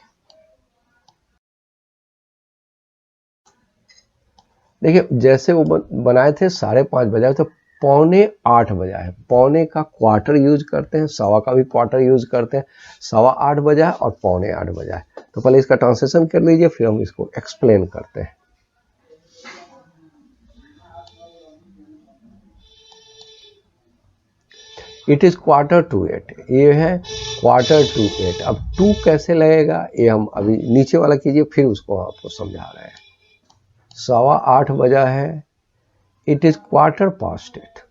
देखिए जैसे वो बनाए थे 5:30 बजा है तो 7:45 बजा है, पौने का क्वार्टर यूज करते हैं, सवा का भी क्वार्टर यूज करते हैं, 8:15 बजा है और 7:45 बजा है। तो पहले इसका ट्रांसलेशन कर लीजिए, फिर हम इसको एक्सप्लेन करते हैं। इट इज 7:45, ये है 7:45। अब 2 कैसे लगेगा ये हम अभी नीचे वाला कीजिए, फिर उसको आपको समझा रहे हैं। 8:15 बजा है, इट इज 8:15,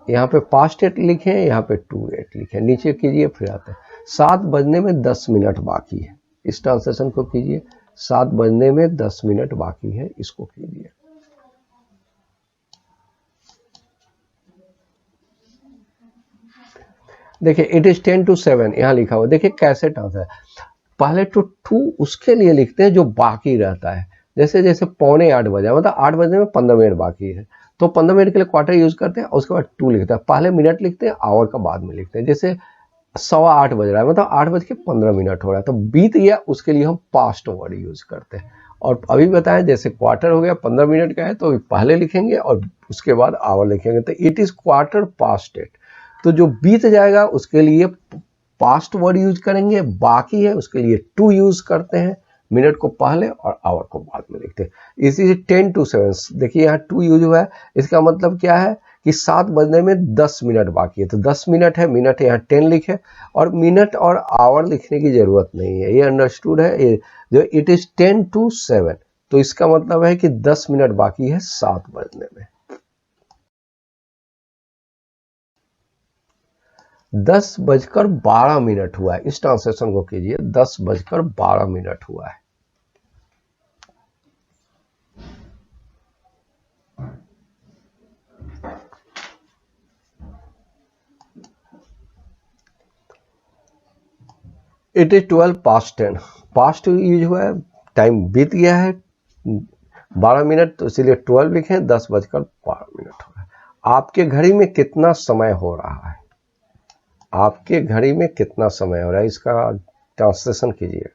यहाँ पे पास्ट 8 लिखे हैं, यहाँ पे 28 लिखे हैं, नीचे कीजिए फिर आते हैं। 7 बजने में 10 मिनट बाकी है, इस ट्रांसलेशन को कीजिए, 7 बजने में 10 मिनट बाकी है, इसको कीजिए। देखिए इट इज 10 to 7 यहाँ लिखा हुआ, देखिए कैसे ट्रांसलेशन, पहले तो 2 उसके लिए लिखते हैं जो बाकी रहता है, जैसे जैसे 7:45 बजा, मतलब 8 बजने में 15 मिनट बाकी है तो 15 मिनट के लिए क्वार्टर यूज करते हैं, उसके बाद 2 लिखते हैं, पहले मिनट लिखते हैं, आवर का बाद में लिखते हैं। जैसे 8:15 बज रहा है, मतलब 8:15 हो रहा है तो बीत गया, उसके लिए हम पास्ट वर्ड यूज करते हैं। और अभी बताएं जैसे क्वार्टर हो गया 15 मिनट का है तो पहले लिखेंगे और उसके बाद आवर लिखेंगे, तो इट इज 8:15। तो जो बीत जाएगा उसके लिए पास्ट वर्ड यूज करेंगे, बाकी है उसके लिए 2 यूज करते हैं, मिनट को पहले और आवर को बाद में लिखते हैं। इसी से 10 to 7, देखिए यहाँ 2 यूज हुआ है, इसका मतलब क्या है कि 7 बजने में 10 मिनट बाकी है, तो 10 मिनट है, मिनट यहाँ 10 लिखे, और मिनट और आवर लिखने की जरूरत नहीं है, ये अंडरस्टूड है। ये जो इट इज 10 to 7, तो इसका मतलब है कि 10 मिनट बाकी है 7 बजने में। 10:12 हुआ है, इस ट्रांसलेशन को कीजिए, 10:12 हुआ है। It is 12 past 10, past use हुआ है, टाइम बीत गया है 12 मिनट, तो इसीलिए 12 लिखे, 10:12 हो रहा है। आपके घड़ी में कितना समय हो रहा है, आपके घड़ी में कितना समय हो रहा है, इसका ट्रांसलेशन कीजिए।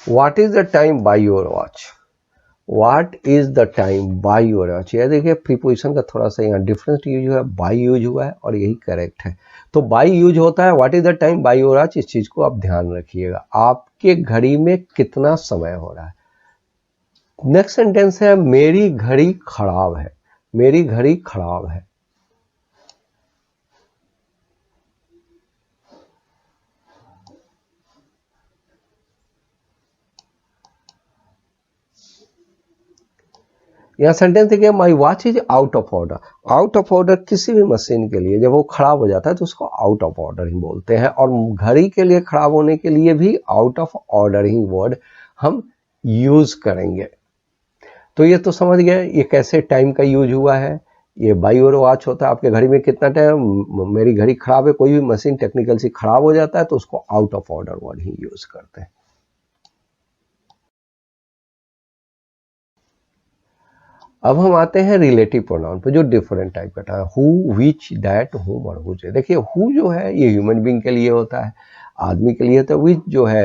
What is the time by your watch? What is the time by your watch? ये देखिए प्रीपोजिशन का थोड़ा सा यहाँ डिफरेंस यूज हुआ है, बाई यूज हुआ है और यही करेक्ट है। तो बाई यूज होता है, what is the time by your watch, इस चीज को आप ध्यान रखिएगा, आपके घड़ी में कितना समय हो रहा है। नेक्स्ट सेंटेंस है मेरी घड़ी खराब है, मेरी घड़ी खराब है। यहाँ सेंटेंस देखिए my watch is out of order. Out of order किसी भी मशीन के लिए जब वो खराब हो जाता है तो उसको आउट ऑफ ऑर्डर ही बोलते हैं, और घड़ी के लिए खराब होने के लिए भी out of order he word हम यूज करेंगे। तो ये तो समझ गए ये कैसे टाइम का यूज हुआ है। ये बाई योर वॉच होता है, आपके घड़ी में कितना टाइम, मेरी घड़ी खराब है, कोई भी मशीन टेक्निकल से खराब हो जाता है तो उसको out of order word he use करते हैं। अब हम आते हैं रिलेटिव प्रोनाउन पे, जो डिफरेंट टाइप का है, हु, विच, दैट, हुम और हुज। देखिए हु जो है ये ह्यूमन बीइंग के लिए होता है, आदमी के लिए होता है। विच जो है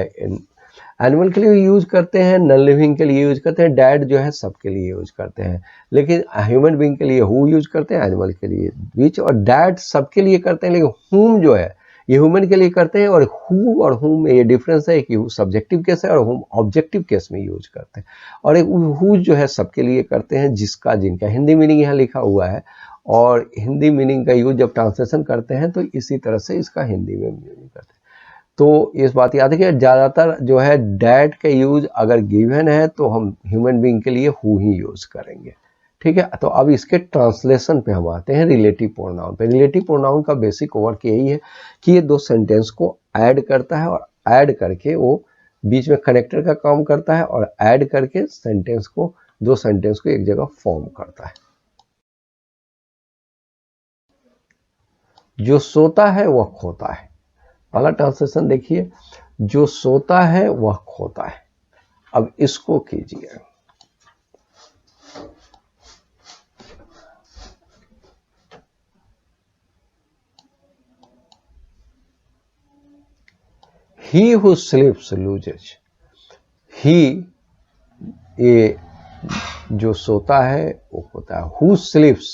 एनिमल के लिए यूज करते हैं, नॉन लिविंग के लिए यूज करते हैं, डैड जो है सबके लिए यूज करते हैं, लेकिन ह्यूमन बीइंग के लिए हु यूज करते हैं, एनिमल के लिए विच, और डैड सबके लिए करते हैं, लेकिन हुम जो है ये ह्यूमन के लिए करते हैं। और हु और हुम में ये डिफरेंस है कि सब्जेक्टिव केस है और हुम ऑब्जेक्टिव केस में यूज करते हैं। और एक हु जो है सबके लिए करते हैं, जिसका जिनका हिंदी मीनिंग यहाँ लिखा हुआ है, और हिंदी मीनिंग का यूज जब ट्रांसलेशन करते हैं तो इसी तरह से इसका हिंदी में मीनिंग करते हैं। तो इस बात याद है कि ज़्यादातर जो है डैड का यूज अगर गिवन है तो हम ह्यूमन बीइंग के लिए हु ही यूज करेंगे, ठीक है। तो अब इसके ट्रांसलेशन पे हम आते हैं रिलेटिव प्रोनाउन पे। रिलेटिव प्रोनाउन का बेसिक वर्क यही है कि ये दो सेंटेंस को ऐड करता है और ऐड करके वो बीच में कनेक्टर का काम करता है और ऐड करके सेंटेंस को, दो सेंटेंस को एक जगह फॉर्म करता है। जो सोता है वह खोता है, पहला ट्रांसलेशन देखिए, जो सोता है वह खोता है। अब इसको कीजिए, he who sleeps loses, he ये जो सोता है वो खोता है, who sleeps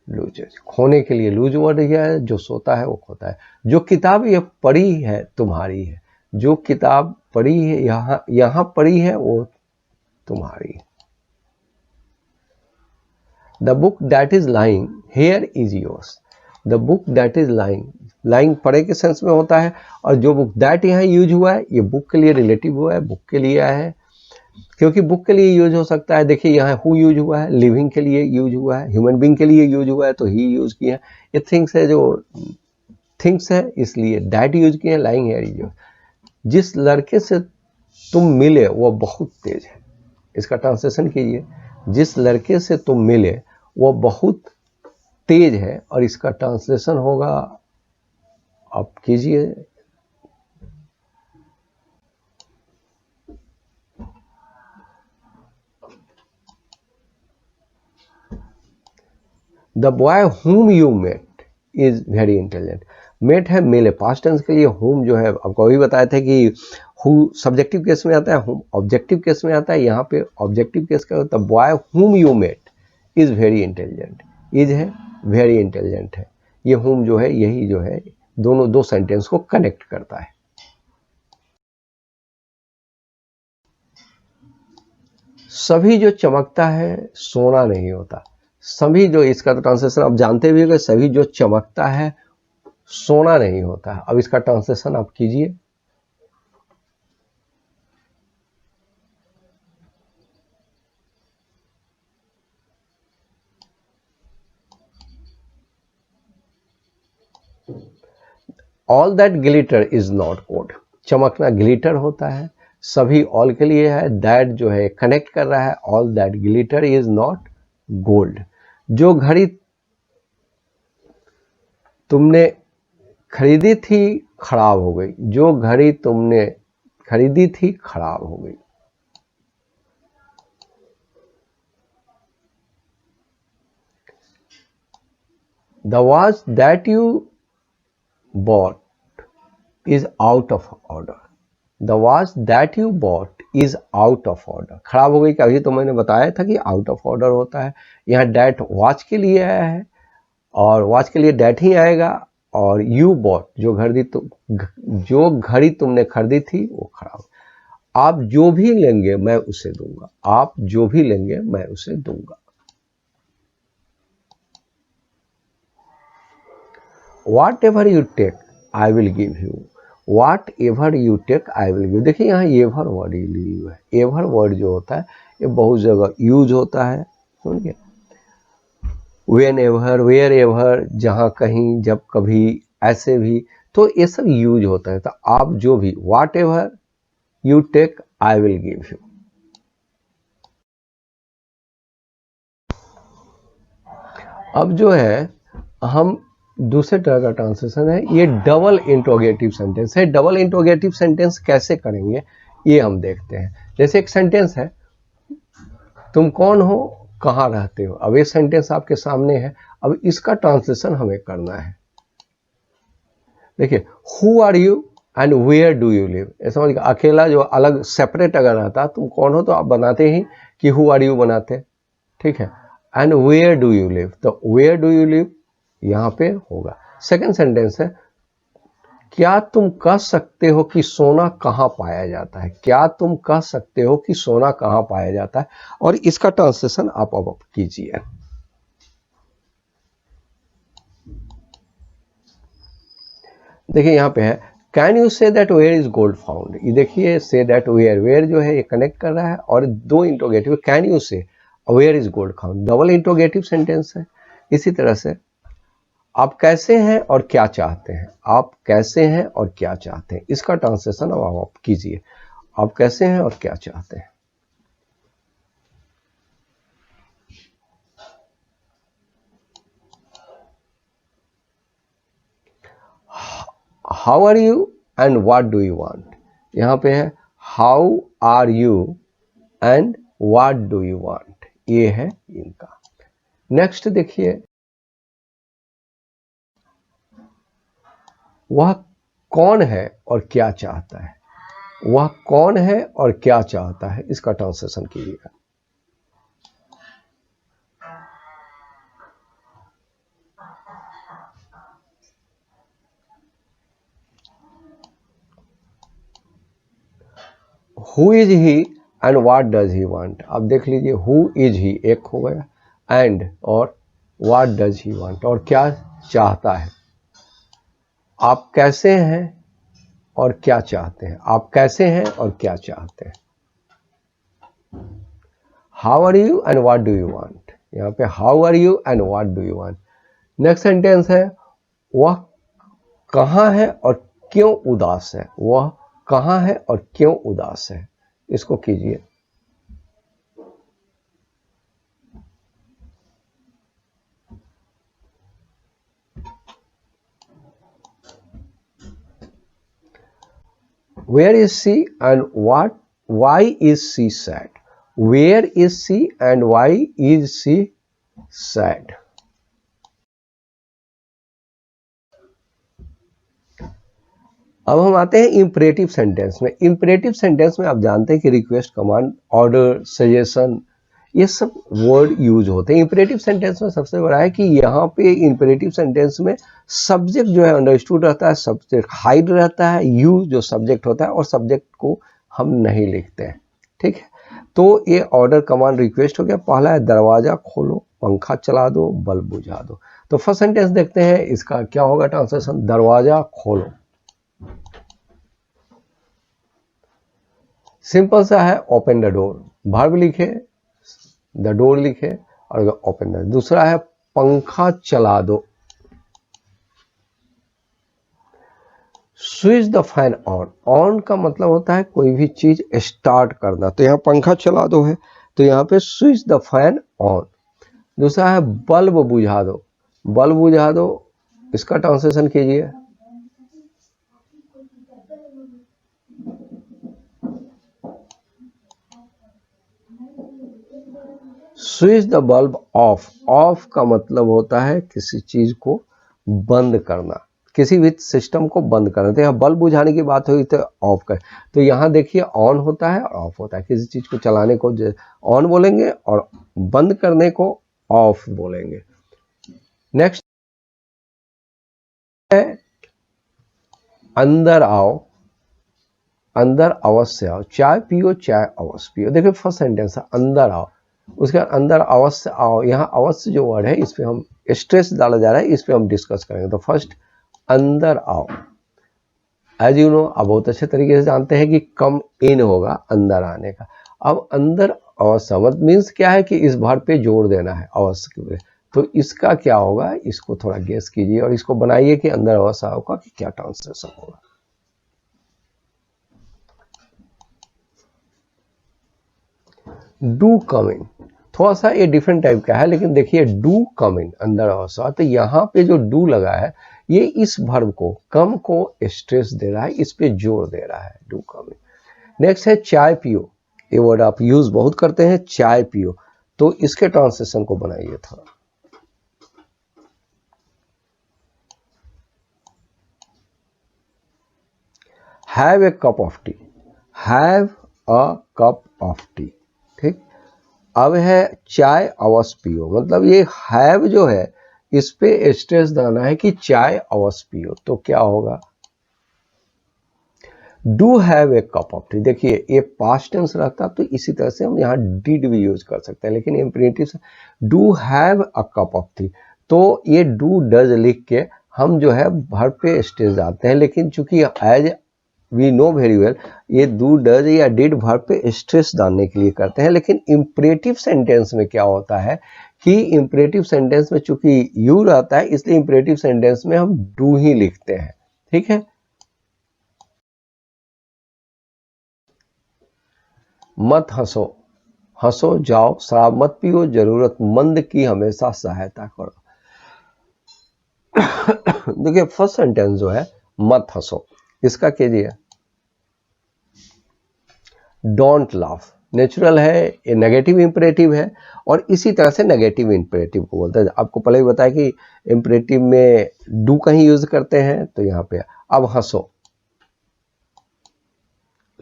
loses, खोने के लिए लूज वर्ड है, जो सोता है वो खोता है। जो किताब ये पढ़ी है तुम्हारी है, जो किताब पढ़ी है यहाँ पढ़ी है वो तुम्हारी है। The book that is lying here is yours, the book that is lying पढ़े के सेंस में होता है, और जो बुक दैट यहाँ यूज हुआ है ये बुक के लिए रिलेटिव हुआ है, बुक के लिए है, क्योंकि बुक के लिए यूज हो सकता है। देखिए यहाँ हु यूज हुआ है, लिविंग के लिए यूज हुआ है, ह्यूमन बीइंग के लिए यूज हुआ है तो ही यूज किया है। ये थिंग्स है, जो थिंग्स है इसलिए दैट यूज किए हैं, लाइंग है यूज। जिस लड़के से तुम मिले वो बहुत तेज है, इसका ट्रांसलेशन कीजिए, जिस लड़के से तुम मिले वो बहुत तेज है, और इसका ट्रांसलेशन होगा, आप कीजिए, the boy whom you met is very intelligent। Met है मेल है, पास्ट टेंस के लिए whom जो है आपको अभी बताया था कि who सब्जेक्टिव केस में आता है, whom ऑब्जेक्टिव केस में आता है। यहाँ पे ऑब्जेक्टिव केस का होता है boy whom you met is very intelligent, is है very intelligent है, ये whom जो है यही जो है दोनों दो सेंटेंस को कनेक्ट करता है। सभी जो चमकता है सोना नहीं होता, सभी जो, इसका तो ट्रांसलेशन आप जानते भी होंगे, सभी जो चमकता है सोना नहीं होता है। अब इसका ट्रांसलेशन आप कीजिए, all that glitter is not gold, चमकना ग्लिटर होता है, सभी ऑल के लिए है, दैट जो है कनेक्ट कर रहा है, all that glitter is not gold. जो घड़ी तुमने खरीदी थी खराब हो गई, जो घड़ी तुमने खरीदी थी खराब हो गई। The watch that you bought is out of order, the watch that you bought is out of order, खराब हो गई क्या, अभी तो मैंने बताया था कि आउट ऑफ ऑर्डर होता है। यहाँ डैट वॉच के लिए आया है और वॉच के लिए डैट ही आएगा, और यू बॉट जो घड़ी तुमने खरीदी थी वो खराब। आप जो भी लेंगे मैं उसे दूंगा, आप जो भी लेंगे मैं उसे दूंगा। Whatever you take, I will give you. Whatever you take, I will give. देखिए यहाँ एवर वर्ड यूज है, एवर वर्ड जो होता है ये बहुत जगह यूज होता है, सुनिए, वेन एवर, वेयर एवर, जहाँ कहीं, जब कभी, ऐसे भी, तो ये सब यूज होता है। तो आप जो भी, whatever you take I will give you. अब जो है हम दूसरे तरह का ट्रांसलेशन है, ये डबल इंट्रोगेटिव सेंटेंस है। डबल इंट्रोगेटिव सेंटेंस कैसे करेंगे ये हम देखते हैं। जैसे एक सेंटेंस है, तुम कौन हो, कहाँ रहते हो। अब ये सेंटेंस आपके सामने है, अब इसका ट्रांसलेशन हमें करना है। देखिए, who are you, and where do you live, ऐसा समझ, अकेला जो अलग सेपरेट अगर रहता, तुम कौन हो तो आप बनाते ही कि हु आर यू बनाते, ठीक है। And where do you live, तो वेयर डू यू लिव यहाँ पे होगा। सेकंड सेंटेंस है, क्या तुम कह सकते हो कि सोना कहाँ पाया जाता है, क्या तुम कह सकते हो कि सोना कहाँ पाया जाता है, और इसका ट्रांसलेशन आप अब कीजिए। देखिए यहाँ पे है, can you say that where is gold found, ये देखिए से दैट वेयर, वेयर जो है ये कनेक्ट कर रहा है और दो interrogative, can you say where is gold found, double interrogative sentence है। इसी तरह से आप कैसे हैं और क्या चाहते हैं, आप कैसे हैं और क्या चाहते हैं, इसका ट्रांसलेशन अब आप कीजिए, आप कैसे हैं और क्या चाहते हैं। How are you and what do you want, यहाँ पे है how are you and what do you want, ये है इनका। नेक्स्ट देखिए, वह कौन है और क्या चाहता है, वह कौन है और क्या चाहता है, इसका ट्रांसलेशन कीजिएगा। Who is he and what does he want, अब देख लीजिए हु इज ही एक हो गया, एंड और व्हाट डज ही वांट, और क्या चाहता है। आप कैसे हैं और क्या चाहते हैं, आप कैसे हैं और क्या चाहते हैं। How are you and what do you want, यहाँ पे how are you and what do you want. Next sentence है, वह कहाँ है और क्यों उदास है, वह कहाँ है और क्यों उदास है, इसको कीजिए। Where is she and what? Why is she sad? Where is she and why is she sad? अब हम आते हैं इंपरेटिव सेंटेंस में। इंपरेटिव सेंटेंस में आप जानते हैं कि रिक्वेस्ट, कमांड, ऑर्डर, सजेशन, ये सब वर्ड यूज होते हैं। इंपरेटिव सेंटेंस में सबसे बड़ा है कि यहाँ पे इंपरेटिव सेंटेंस में सब्जेक्ट जो है अंडरस्टूड रहता है, सब्जेक्ट हाइड रहता है, यू जो सब्जेक्ट होता है, और सब्जेक्ट को हम नहीं लिखते हैं, ठीक है। तो ये ऑर्डर, कमांड, रिक्वेस्ट हो गया। पहला है दरवाजा खोलो, पंखा चला दो, बल्ब बुझा दो। तो फर्स्ट सेंटेंस देखते हैं, इसका क्या होगा ट्रांसलेशन, दरवाजा खोलो। सिंपल सा है, ओपन द डोर, वर्ब लिखे, द डोर लिखे और ओपन द। दूसरा है पंखा चला दो, switch the fan on. On का मतलब होता है कोई भी चीज स्टार्ट करना, तो यहाँ पंखा चला दो है, तो यहाँ पे स्विच द फैन ऑन। दूसरा है बल्ब बुझा दो, बल्ब बुझा दो, इसका ट्रांसलेशन कीजिए। Switch the bulb of. Of का मतलब होता है किसी चीज को बंद करना, किसी भी सिस्टम को बंद करना। तो यहाँ बल्ब बुझाने की बात हुई तो ऑफ कर, तो यहाँ देखिए ऑन होता है और ऑफ होता है। किसी चीज को चलाने को ऑन बोलेंगे और बंद करने को ऑफ बोलेंगे। नेक्स्ट है अंदर आओ, अंदर अवश्य आओ, चाय पियो, चाय अवश्य पियो। देखिए फर्स्ट सेंटेंस है अंदर आओ, उसके बाद अंदर अवश्य आओ। यहाँ अवश्य जो वर्ड है इस पे हम स्ट्रेस डाला जा रहा है, इस पे हम डिस्कस करेंगे। तो फर्स्ट अंदर आओ, एज यू नो, आप बहुत अच्छे तरीके से जानते हैं कि कम इन होगा अंदर आने का। अब अंदर अवश्य मत मीन्स क्या है कि इस वर्ड पे जोर देना है अवश्य के लिए। तो इसका क्या होगा, इसको थोड़ा गेस कीजिए और इसको बनाइए कि अंदर अवश्य आओ का कि क्या ट्रांसलेशन होगा। डू कम इन, थोड़ा सा ये डिफरेंट टाइप का है, लेकिन देखिए डू कम इन, अंदर अवश्य। तो यहाँ पे जो डू लगा है ये इस वर्ब को, कम को स्ट्रेस दे रहा है, इस पे जोर दे रहा है, डू कम इन। नेक्स्ट है चाय पियो, ये वर्ड आप यूज बहुत करते हैं, चाय पियो। तो इसके ट्रांसलेशन को बनाइए थोड़ा। Have a cup of T, have a cup of T, ठीक। अब है चाय अवश्य पियो, मतलब ये हैव जो है इस पे स्ट्रेस देना है कि चाय अवश्य पियो, तो क्या होगा, do have a cup of T. देखिए ये पास्ट टेंस रहता तो इसी तरह से हम यहाँ डिड भी यूज कर सकते हैं, लेकिन इम्परेटिव से do have a cup of T, तो ये डू डज लिख के हम जो है वर्ब पे स्ट्रेस डालते हैं, लेकिन चूंकि as we know very well ये डू डज या डिड वर्ब पे स्ट्रेस डालने के लिए करते हैं। लेकिन इम्परेटिव सेंटेंस में क्या होता है कि इम्परेटिव सेंटेंस में चूंकि यू रहता है, इसलिए इम्परेटिव सेंटेंस में हम डू ही लिखते हैं, ठीक है। मत हंसो, हंसो जाओ, शराब मत पियो, जरूरतमंद की हमेशा सहायता करो। देखिए फर्स्ट सेंटेंस जो है मत हंसो, इसका कीजिए डोंट लाफ, नेचुरल है, ये नेगेटिव इंपरेटिव है, और इसी तरह से नेगेटिव इंपरेटिव को बोलते हैं। आपको पहले ही बताया कि इंपरेटिव में डू का ही यूज करते हैं, तो यहाँ पे अब हंसो,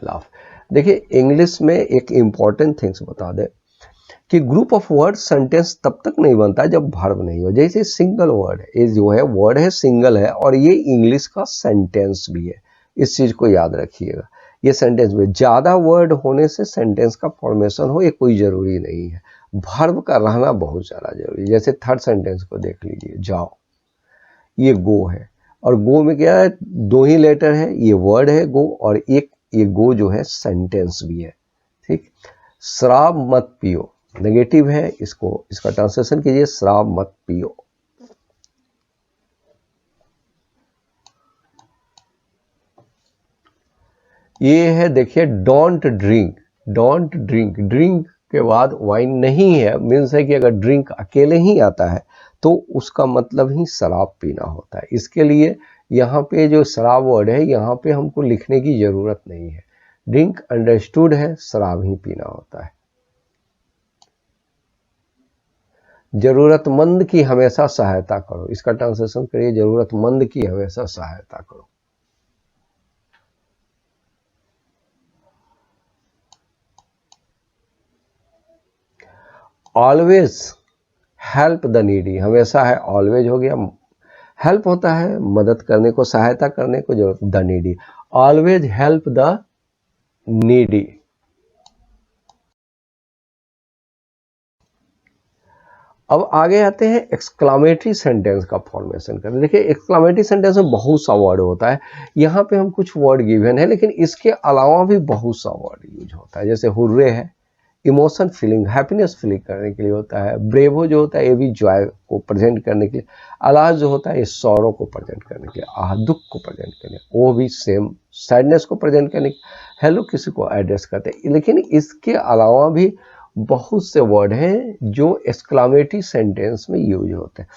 लाफ। देखिए इंग्लिश में एक इंपॉर्टेंट थिंग्स बता दे कि ग्रुप ऑफ वर्ड सेंटेंस तब तक नहीं बनता जब वर्ब नहीं हो। जैसे सिंगल वर्ड है, ये जो है वर्ड है सिंगल है, और ये इंग्लिश का सेंटेंस भी है, इस चीज को याद रखिएगा। ये सेंटेंस में ज्यादा वर्ड होने से सेंटेंस का फॉर्मेशन हो ये कोई जरूरी नहीं है, वर्ब का रहना बहुत ज्यादा जरूरी है। जैसे थर्ड सेंटेंस को देख लीजिए, जाओ, ये गो है, और गो में क्या है, दो ही लेटर है, ये वर्ड है गो, और एक ये गो जो है सेंटेंस भी है, ठीक। शराब मत पियो, नेगेटिव है, इसका ट्रांसलेशन कीजिए शराब मत पियो। ये है देखिए don't drink, don't drink, drink के बाद वाइन नहीं है, मीन्स है कि अगर ड्रिंक अकेले ही आता है तो उसका मतलब ही शराब पीना होता है। इसके लिए यहाँ पे जो शराब वर्ड है यहाँ पे हमको लिखने की जरूरत नहीं है, ड्रिंक अंडरस्टूड है, शराब ही पीना होता है। जरूरतमंद की हमेशा सहायता करो, इसका ट्रांसलेशन करिए जरूरतमंद की हमेशा सहायता करो। ऑलवेज हेल्प द नीडी, हमेशा है, ऑलवेज हो गया, हेल्प होता है मदद करने को, सहायता करने को, जरूरत, the needy, always help the needy. अब आगे आते हैं एक्सक्लामेटरी सेंटेंस का फॉर्मेशन करने। देखिए एक्सक्लामेटरी सेंटेंस में बहुत सा वर्ड होता है, यहाँ पे हम कुछ वर्ड गिवन है, लेकिन इसके अलावा भी बहुत सा वर्ड यूज होता है। जैसे हुर्रे है, इमोशन फीलिंग, हैप्पीनेस फीलिंग करने के लिए होता है। ब्रेवो जो होता है ये भी जॉय को प्रेजेंट करने के लिए। अलाज जो होता है ये सौरों को प्रेजेंट करने के लिए, दुख को प्रेजेंट करने, वो भी सेम सैडनेस को प्रेजेंट करने के। हेलो किसी को एड्रेस करते हैं, लेकिन इसके अलावा भी बहुत से वर्ड हैं जो एक्सक्लामेटरी सेंटेंस में यूज होते हैं।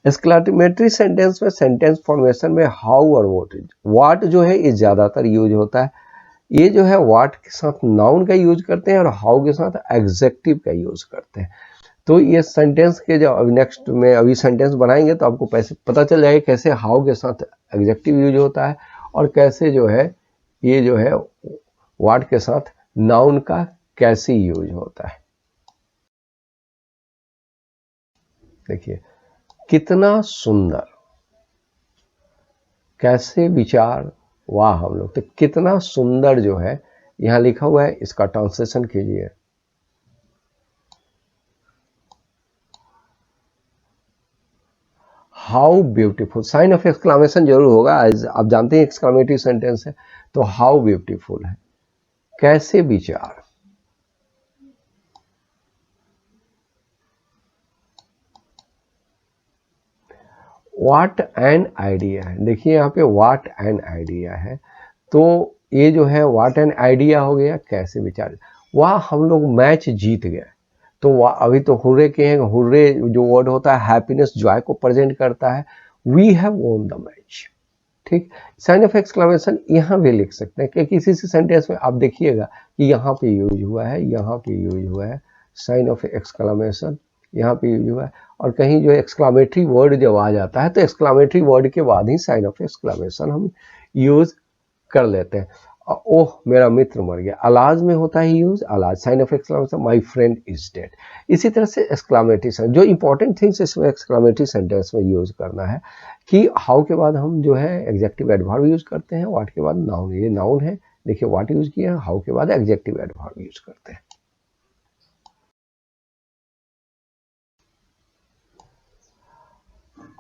एक्सक्लामेटरी सेंटेंस में सेंटेंस फॉर्मेशन में हाउ और व्हाट जो है ये ज्यादातर यूज होता है। ये जो है व्हाट के साथ नाउन का यूज करते हैं और हाउ के साथ एग्जेक्टिव का यूज करते हैं। तो ये सेंटेंस के जो अभी नेक्स्ट में अभी सेंटेंस बनाएंगे तो आपको पता चल जाएगा कैसे हाउ के साथ एग्जेक्टिव यूज होता है और कैसे जो है ये जो है व्हाट के साथ नाउन का कैसे यूज होता है। देखिए कितना सुंदर, कैसे विचार, वाह हम लोग, तो कितना सुंदर जो है यहां लिखा हुआ है, इसका ट्रांसलेशन कीजिए how beautiful. Sign of exclamation जरूर होगा, आप जानते हैं एक्सक्लामेटरी सेंटेंस है, तो हाउ ब्यूटीफुल है, कैसे विचार। व्हाट एन आइडिया है, देखिए यहाँ पे व्हाट एन आइडिया है, तो ये जो है व्हाट एन आइडिया हो गया, कैसे विचार। वह हम लोग मैच जीत गए, तो अभी तो हुर्रे के हैं, हुर्रे जो वर्ड होता है हैप्पीनेस जॉय को प्रेजेंट करता है, we have won the match, ठीक। साइन ऑफ एक्सक्लामेशन यहाँ भी लिख सकते हैं कि किसी से सेंटेंस में आप देखिएगा कि यहाँ पे यूज हुआ है, यहाँ पे यूज हुआ है, साइन ऑफ एक्सक्लामेशन यहाँ पे यूज हुआ है, और कहीं जो एक्सक्लामेटरी वर्ड जब आ जाता है तो एक्सक्लामेटरी वर्ड के बाद ही साइन ऑफ एक्सक्लामेशन हम यूज कर लेते हैं। ओह मेरा मित्र मर गया, अलाज में होता है use, alas sign of exclamation, my friend is dead. इसी तरह से एक्सक्लेमेटरी जो इंपॉर्टेंट थिंग्स इसमें एक्सक्लेमेटरी सेंटेंस में यूज करना है कि हाउ के बाद हम जो है एग्जेक्टिव एडवर्ब यूज करते हैं, व्हाट के बाद नाउन, ये नाउन है, देखिए व्हाट यूज किया है, हाउ के बाद एग्जेक्टिव एडवर्ब यूज करते हैं।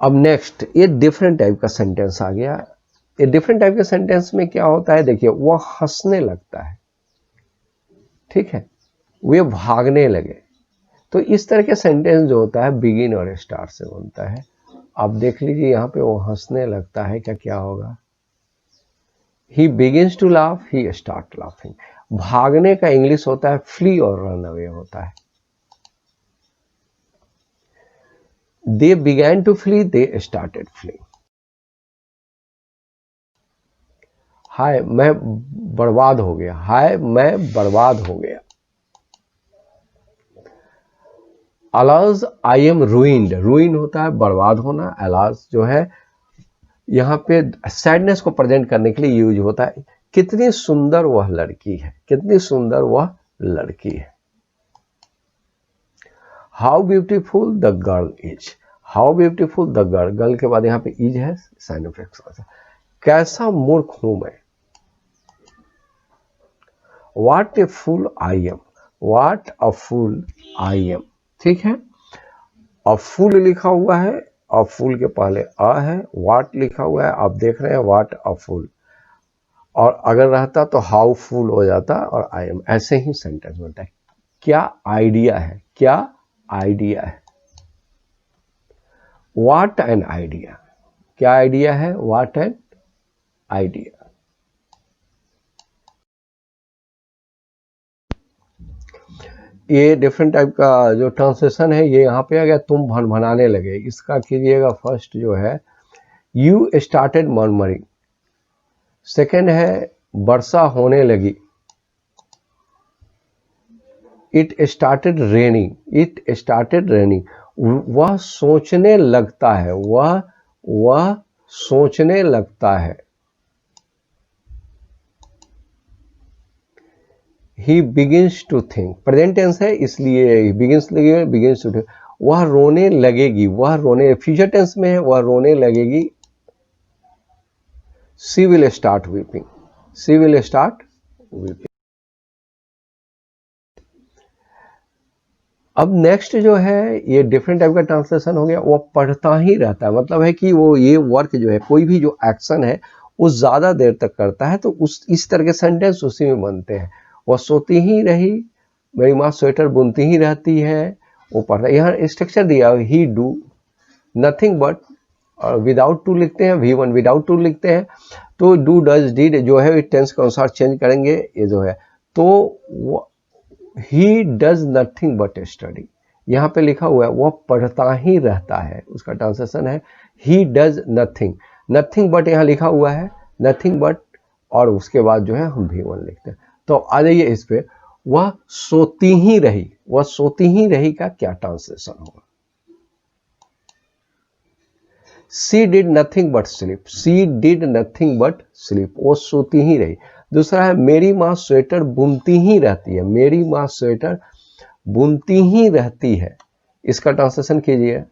अब नेक्स्ट ये डिफरेंट टाइप का सेंटेंस आ गया। ये डिफरेंट टाइप के सेंटेंस में क्या होता है, देखिए वो हंसने लगता है, ठीक है, वे भागने लगे। तो इस तरह के सेंटेंस जो होता है बिगिन और स्टार्ट से बनता है। आप देख लीजिए यहाँ पे वो हंसने लगता है, क्या होगा, he begins to laugh, he start laughing. भागने का इंग्लिश होता है फ्ली और रन अवे होता है। They began to flee, they started fleeing. हाय मैं बर्बाद हो गया, हाय मैं बर्बाद हो गया। अलाज आई एम रूइंड, रूइन होता है बर्बाद होना, अलाज जो है यहाँ पे सैडनेस को प्रेजेंट करने के लिए यूज होता है। कितनी सुंदर वह लड़की है, कितनी सुंदर वह लड़की है। How beautiful the girl is, how beautiful the girl, girl के बाद यहाँ पे इज है साइन ऑफ एक्सक्लेमेशन। कैसा मूर्ख हूं मैं, what a fool I am, what a fool I am, ठीक है। अ फूल लिखा हुआ है, अ फूल के पहले अ है, व्हाट लिखा हुआ है, आप देख रहे हैं व्हाट अ फूल, और अगर रहता तो हाउ फूल हो जाता और आई एम, ऐसे ही सेंटेंस बनता है। क्या आइडिया है, क्या आइडिया है, व्हाट एन आइडिया, क्या आइडिया है, व्हाट एन आइडिया। ये डिफरेंट टाइप का जो ट्रांसलेशन है ये यहाँ पे आ गया, तुम भनभनाने लगे। इसका कीजिएगा फर्स्ट जो है यू स्टार्टेड मर्मरिंग, सेकेंड है वर्षा होने लगी, it started raining, it started raining. वह सोचने लगता है, वह सोचने लगता है। He begins to think, present tense है इसलिए बिगिंस लगेगा, बिगिंस टू थिंक। वह रोने लगेगी, वह रोने, फ्यूचर टेंस में है, वह रोने लगेगी। She will start weeping, she will start weeping. अब नेक्स्ट जो है ये डिफरेंट टाइप का ट्रांसलेशन हो गया, वो पढ़ता ही रहता है, मतलब है कि वो ये वर्क जो है, कोई भी जो एक्शन है वो ज्यादा देर तक करता है, तो उस इस तरह के सेंटेंस उसी में बनते हैं। वह सोती ही रही, मेरी माँ स्वेटर बुनती ही रहती है, वो पढ़ता। यहाँ स्ट्रक्चर दिया ही डू नथिंग बट, और विदाउट टू लिखते हैं, V1 विदाउट टू लिखते हैं, तो डू डज डिड जो है टेंस के अनुसार चेंज करेंगे ये जो है। तो he does nothing but study, यहाँ पे लिखा हुआ है वह पढ़ता ही रहता है, उसका ट्रांसलेशन है he does nothing, nothing but यहाँ लिखा हुआ है नथिंग बट, और उसके बाद जो है हम V1 लिखते हैं। तो आ जाइए इस पे, वह सोती ही रही, वह सोती ही रही का क्या ट्रांसलेशन होगा। She did nothing but sleep, she did nothing but sleep, वो सोती ही रही। दूसरा है मेरी माँ स्वेटर बुनती ही रहती है, मेरी माँ स्वेटर बुनती ही रहती है, इसका ट्रांसलेशन कीजिए।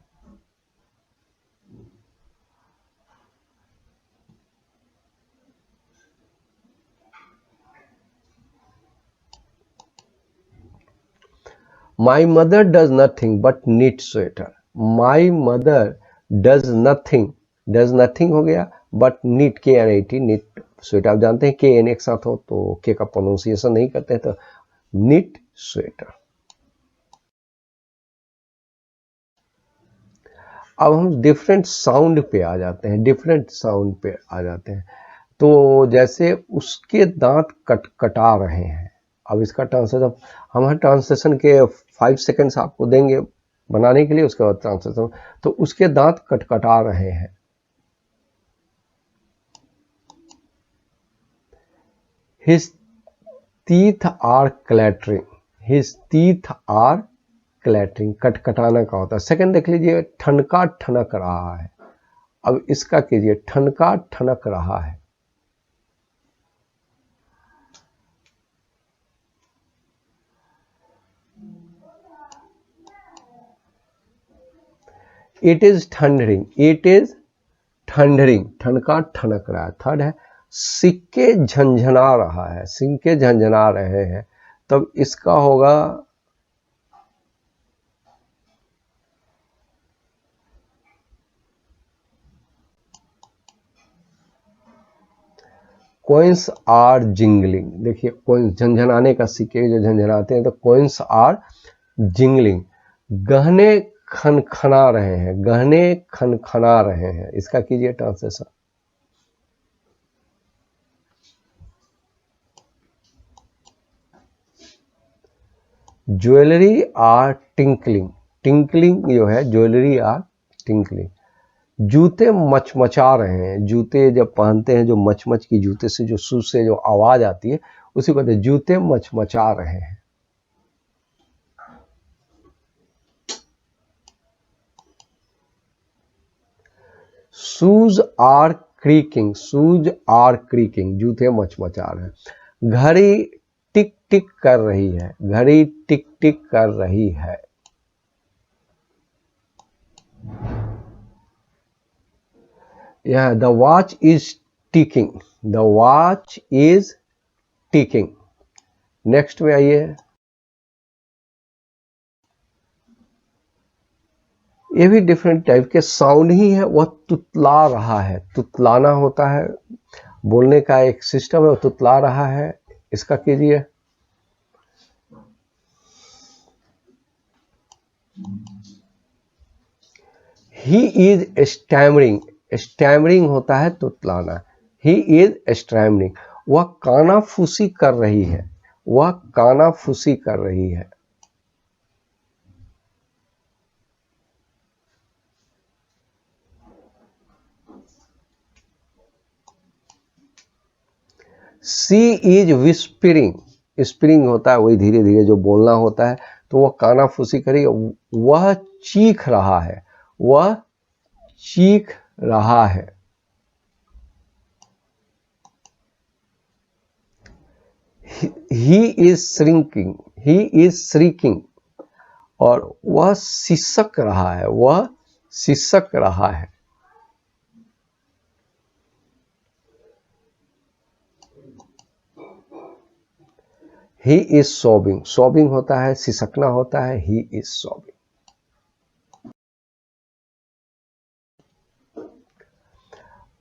My mother does nothing but knit sweater, my mother does nothing, does nothing हो गया, but knit KNIT knit sweater. आप जानते हैं KN एक साथ हो तो के का प्रोनाउंसिएशन नहीं करते हैं, तो knit स्वेटर। अब हम डिफरेंट साउंड पे आ जाते हैं, डिफरेंट साउंड पे आ जाते हैं। तो जैसे उसके दांत कटा रहे हैं, अब इसका ट्रांसलेशन हम ट्रांसलेशन के 5 सेकंड्स आपको देंगे बनाने के लिए, उसके बाद ट्रांसलेशन। तो उसके दांत कटा रहे हैं, his teeth are clattering, his teeth are clattering, कटाना का होता है। सेकंड देख लीजिए, ठनका ठनक रहा है, अब इसका कीजिए ठनका ठनक रहा है। It is thundering, it is thundering, ठनका ठनक रहा है। थर्ड है सिक्के झंझना रहा है, सिक्के झंझना रहे हैं, तब इसका होगा कॉइन्स आर जिंगलिंग। देखिए कॉइन्स झंझनाने का, सिक्के जो झंझनाते हैं तो कॉइन्स आर जिंगलिंग। गहने खनखना रहे हैं, गहने खनखना रहे हैं, इसका कीजिए translation. Jewellery are tinkling, tinkling जो है ज्वेलरी आर टिंकलिंग। जूते मचमचा रहे हैं, जूते जब पहनते हैं जो मचमच की जूते से जो शू से जो आवाज आती है उसी को कहते हैं जूते मचमचा रहे हैं। Shoes are creaking, shoes are creaking, जूते मचमचा रहे हैं। घड़ी टिक टिक कर रही है, घड़ी टिक टिक कर रही है। Yeah, the watch is ticking, the watch is ticking। Next में आइए, ये भी डिफरेंट टाइप के साउंड ही है। वह तुतला रहा है, तुतलाना होता है, बोलने का एक सिस्टम है, वो तुतला रहा है, इसका कीजिए। ही इज स्टैमरिंग, स्टैमरिंग होता है तुतलाना, ही इज स्टैमरिंग। वह कानाफूसी कर रही है, वह कानाफूसी कर रही है। सी इज विस्परिंग, विस्परिंग होता है वही धीरे धीरे जो बोलना होता है, तो वह कानाफूसी करेगी। वह चीख रहा है, वह चीख रहा है। He is shrinking, he is shrieking, और वह सिसक रहा है, वह सिसक रहा है। ही इज सोबिंग, सोबिंग होता है सिसकना होता है, ही इज सोबिंग।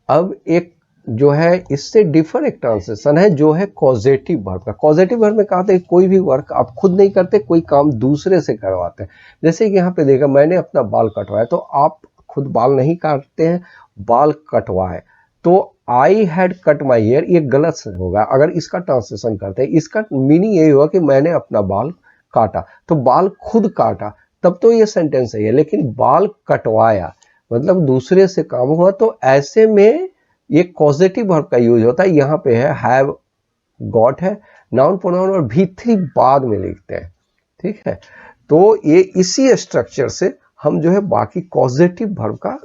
अब एक जो है इससे डिफर एक ट्रांसलेशन है जो है कॉजेटिव वर्ब का। कॉजेटिव वर्ब में कहते हैं कोई भी वर्क आप खुद नहीं करते, कोई काम दूसरे से करवाते हैं। जैसे कि यहाँ पे देखा, मैंने अपना बाल कटवाया, तो आप खुद बाल नहीं काटते हैं, बाल कटवाए। तो I had cut my hair, ये गलत से होगा अगर इसका ट्रांसलेशन करते हैं। इसका मीनिंग यही हुआ कि मैंने अपना बाल काटा, तो बाल खुद काटा, तब तो ये सेंटेंस सही है। लेकिन बाल कटवाया मतलब दूसरे से काम हुआ, तो ऐसे में ये कॉजेटिव वर्ब का यूज होता है। यहाँ पे है हैव गॉट है, नाउन प्रोनाउन और V3 बाद में लिखते हैं, ठीक है। तो ये इसी स्ट्रक्चर से हम जो है बाकी कॉजेटिव वर्ब का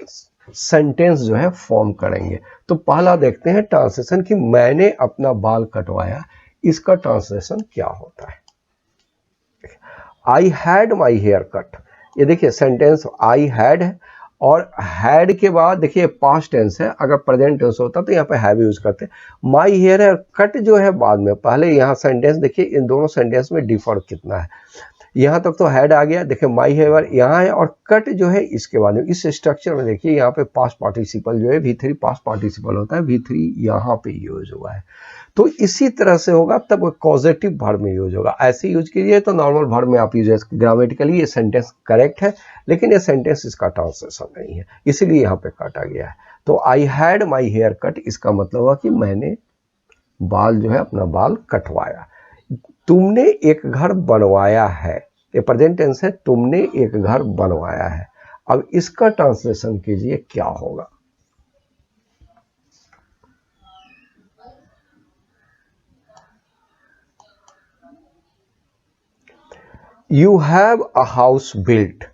सेंटेंस जो है फॉर्म करेंगे। तो पहला देखते हैं ट्रांसलेशन कि मैंने अपना बाल कटवाया, इसका ट्रांसलेशन क्या होता है। I had my hair cut, ये देखिए सेंटेंस आई हैड है, और हैड के बाद देखिए पास्ट टेंस है, अगर प्रेजेंट टेंस होता तो यहाँ पे हैव यूज करते। माई हेयर है, कट जो है बाद में। पहले यहाँ सेंटेंस देखिए, इन दोनों सेंटेंस में डिफर कितना है। यहाँ तक तो हैड आ गया, देखिए माई हेयर यहाँ है, और कट जो है इसके बाद में। इस स्ट्रक्चर में देखिए यहाँ पे पास्ट पार्टिसिपल जो है V3 पास्ट पार्टिसिपल होता है, V3 यहाँ पे यूज हुआ है। तो इसी तरह से होगा, तब कॉजेटिव वर्ब में यूज होगा। ऐसे यूज कीजिए तो नॉर्मल वर्ब में आप यूज, ग्रामेटिकली ये सेंटेंस करेक्ट है, लेकिन ये सेंटेंस इसका ट्रांसलेशन नहीं है, इसीलिए यहाँ पे काटा गया है। तो I had my hair cut, इसका मतलब हुआ कि मैंने बाल जो है अपना बाल कटवाया। तुमने एक घर बनवाया है, ये प्रेजेंट टेंस है, तुमने एक घर बनवाया है। अब इसका ट्रांसलेशन कीजिए क्या होगा। You have a house built,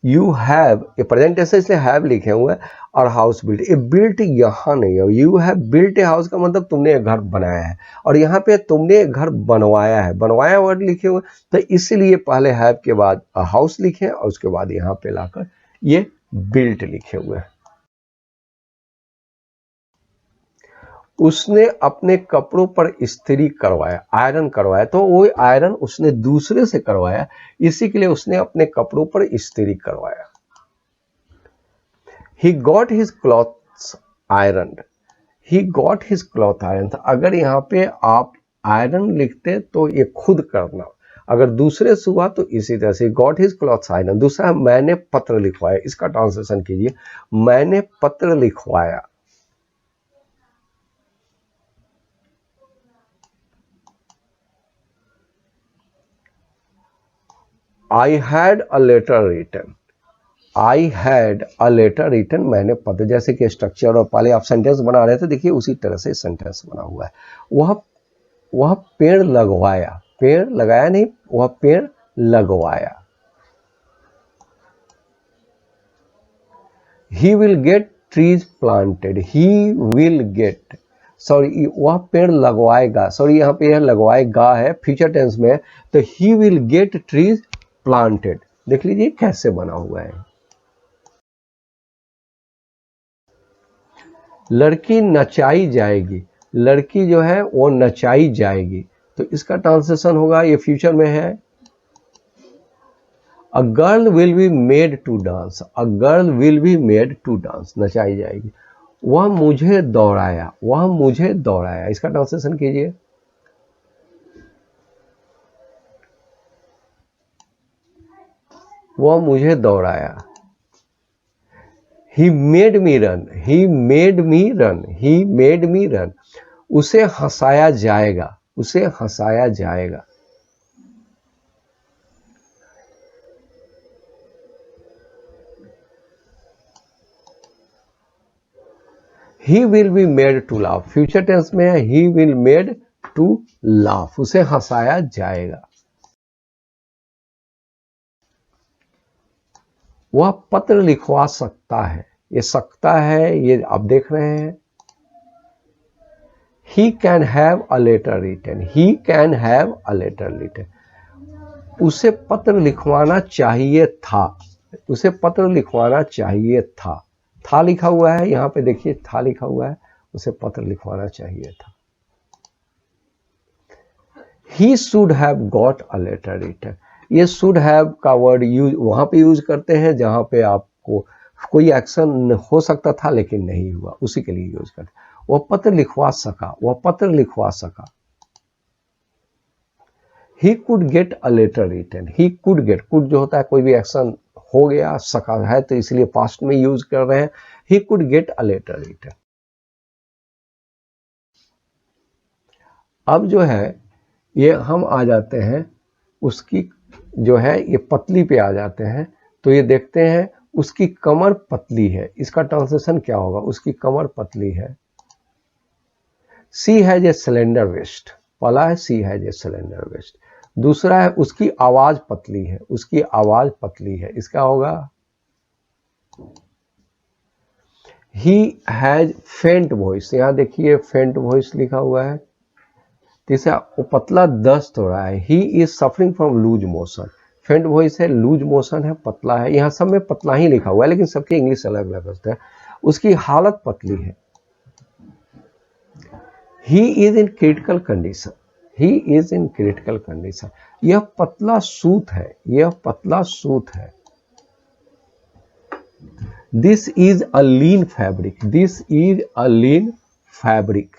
you have, ये प्रेजेंट टेंस है इसलिए हैव लिखे हुए हैं, और हाउस बिल्ट, ये बिल्ट यहाँ नहीं है। You have built a house का मतलब तुमने एक घर बनाया है, और यहाँ पे तुमने एक घर बनवाया है, बनवाया वर्ड लिखे हुए, तो इसीलिए पहले हैव के बाद हाउस लिखे और उसके बाद यहाँ पे लाकर ये बिल्ट लिखे हुए हैं। उसने अपने कपड़ों पर इस्त्री करवाया, आयरन करवाया, तो वो आयरन उसने दूसरे से करवाया, इसी के लिए उसने अपने कपड़ों पर इस्त्री करवाया। He got his clothes ironed. He got his cloth ironed. अगर यहाँ पे आप आयरन लिखते तो ये खुद करना, अगर दूसरे से हुआ तो इसी तरह से गॉट हिज क्लॉथ्स आयरन। दूसरा, मैंने पत्र लिखवाया, इसका ट्रांसलेशन कीजिए, मैंने पत्र लिखवाया। I had a letter written. I had a letter written. मैंने पत्र, जैसे कि स्ट्रक्चर और पहले आप सेंटेंस बना रहे थे, देखिए उसी तरह से सेंटेंस बना हुआ है। वह पेड़ लगवाया, पेड़ लगाया नहीं, वह पेड़ लगवाया। He will get trees planted. He will get, sorry वह पेड़ लगवाएगा, सॉरी यहाँ पे यह लगवाएगा है, फ्यूचर टेंस में, तो he will get trees planted। देख लीजिए कैसे बना हुआ है। लड़की नचाई जाएगी, लड़की जो है वो नचाई जाएगी, तो इसका ट्रांसलेशन होगा, ये फ्यूचर में है, a girl will be made to dance, a girl will be made to dance, नचाई जाएगी। वह मुझे दौड़ाया, वह मुझे दौड़ाया, इसका ट्रांसलेशन कीजिए। वह मुझे दौड़ाया। He made me run, he made me run, he made me run। उसे हंसाया जाएगा, उसे हंसाया जाएगा। He will be made to laugh, future tense में है, he will made to laugh, उसे हंसाया जाएगा। वह पत्र लिखवा सकता है, ये सकता है, ये आप देख रहे हैं। He can have a letter written, he can have a letter written। उसे पत्र लिखवाना चाहिए था, उसे पत्र लिखवाना चाहिए था लिखा हुआ है, यहाँ पे देखिए था लिखा हुआ है, उसे पत्र लिखवाना चाहिए था। He should have got a letter written। ये should have का वर्ड यूज वहां पे यूज करते हैं जहां पे आपको कोई एक्शन हो सकता था लेकिन नहीं हुआ, उसी के लिए यूज करते। वह पत्र लिखवा सका, वह पत्र लिखवा सका। He could get a letter written, he could get, could जो होता है कोई भी एक्शन हो गया, सका है तो इसलिए पास्ट में यूज कर रहे हैं। He could get a letter written। अब जो है ये हम आ जाते हैं उसकी जो है ये पतली पे आ जाते हैं, तो ये देखते हैं उसकी कमर पतली है, इसका ट्रांसलेशन क्या होगा, उसकी कमर पतली है। सी हैज ए सिलेंडर वेस्ट, पहला है सी हैज ए सिलेंडर वेस्ट। दूसरा है उसकी आवाज पतली है, उसकी आवाज पतली है, इसका होगा ही हैज फेंट वॉइस, यहां देखिए फेंट वॉइस लिखा हुआ है। तीसरा वो पतला दस्त हो रहा है, he is suffering from loose motion, faint voice है, लूज मोशन है, पतला है, यहाँ सब में पतला ही लिखा हुआ है लेकिन सबके इंग्लिश अलग अलग होते हैं। उसकी हालत पतली है। He is in critical condition, he is in critical condition. यह पतला सूत है, यह पतला सूत है। This is a lean fabric, this is a lean fabric.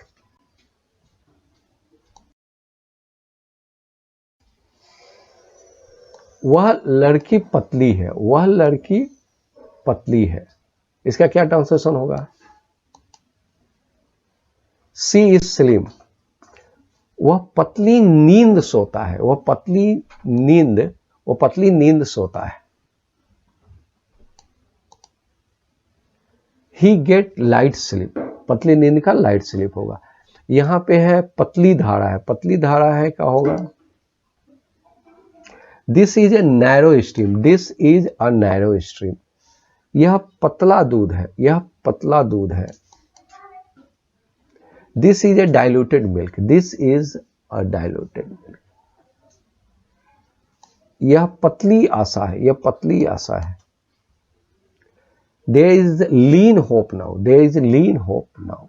वह लड़की पतली है, वह लड़की पतली है, इसका क्या ट्रांसलेशन होगा? सी इज स्लिम, वह पतली नींद सोता है, वह पतली नींद, वह पतली नींद सोता है। ही गेट लाइट स्लीप, पतली नींद का लाइट स्लीप होगा। यहां पे है पतली धारा है, पतली धारा है क्या होगा? This is a narrow stream, this is a narrow stream. यह पतला दूध है, यह पतला दूध है। This is a diluted milk, this is a diluted milk. यह पतली आशा है, यह पतली आशा है। There is lean hope now, there is lean hope now.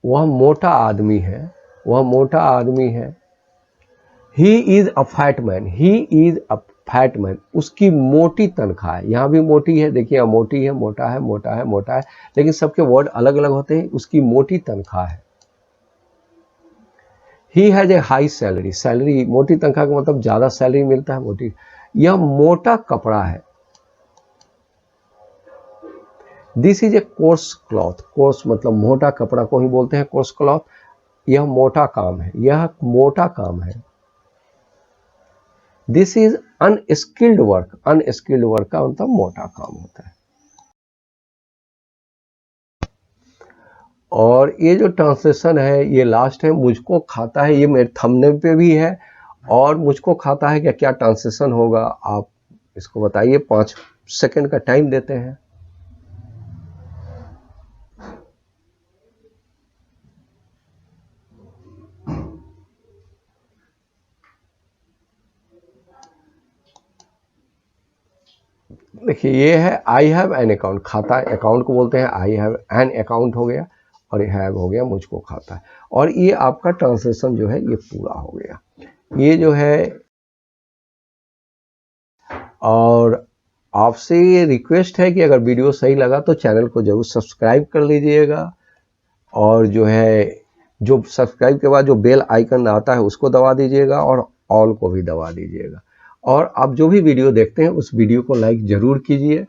वह मोटा आदमी है, वह मोटा आदमी है। He is a fat man, he is a fat man, उसकी मोटी तनख्वाह है। यहाँ भी मोटी है, देखिए मोटी है, मोटा है, मोटा है, मोटा है, लेकिन सबके वर्ड अलग अलग होते हैं। उसकी मोटी तनख्वाह है। He has a high salary, salary मोटी तनख्वाह का मतलब ज्यादा सैलरी मिलता है, मोटी। यह मोटा कपड़ा है। This is A course cloth, course मतलब मोटा कपड़ा को ही बोलते हैं कोर्स क्लॉथ। यह मोटा काम है, यह मोटा काम है। This is unskilled work, unskilled work का मतलब मोटा काम होता है। और ये जो ट्रांसलेशन है ये लास्ट है, मुझको खाता है, ये मेरे थंबनेल पे भी है। और मुझको खाता है क्या ट्रांसलेशन होगा, आप इसको बताइए। 5 सेकंड का टाइम देते हैं। देखिए ये है आई हैव एन अकाउंट, खाता अकाउंट को बोलते हैं। आई हैव एन अकाउंट हो गया और हैव हो गया मुझको खाता है। और ये आपका ट्रांसलेशन जो है ये पूरा हो गया। ये जो है, और आपसे ये रिक्वेस्ट है कि अगर वीडियो सही लगा तो चैनल को जरूर सब्सक्राइब कर लीजिएगा। और जो है, जो सब्सक्राइब के बाद जो बेल आइकन आता है उसको दबा दीजिएगा और ऑल को भी दबा दीजिएगा। और आप जो भी वीडियो देखते हैं उस वीडियो को लाइक जरूर कीजिए,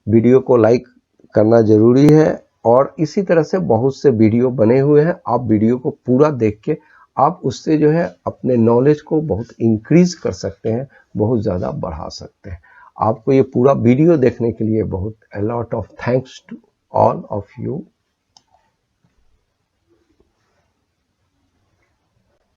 वीडियो को लाइक करना जरूरी है। और इसी तरह से बहुत से वीडियो बने हुए हैं, आप वीडियो को पूरा देख के आप उससे जो है अपने नॉलेज को बहुत इंक्रीज कर सकते हैं, बहुत ज़्यादा बढ़ा सकते हैं। आपको ये पूरा वीडियो देखने के लिए बहुत a lot of thanks to all of you.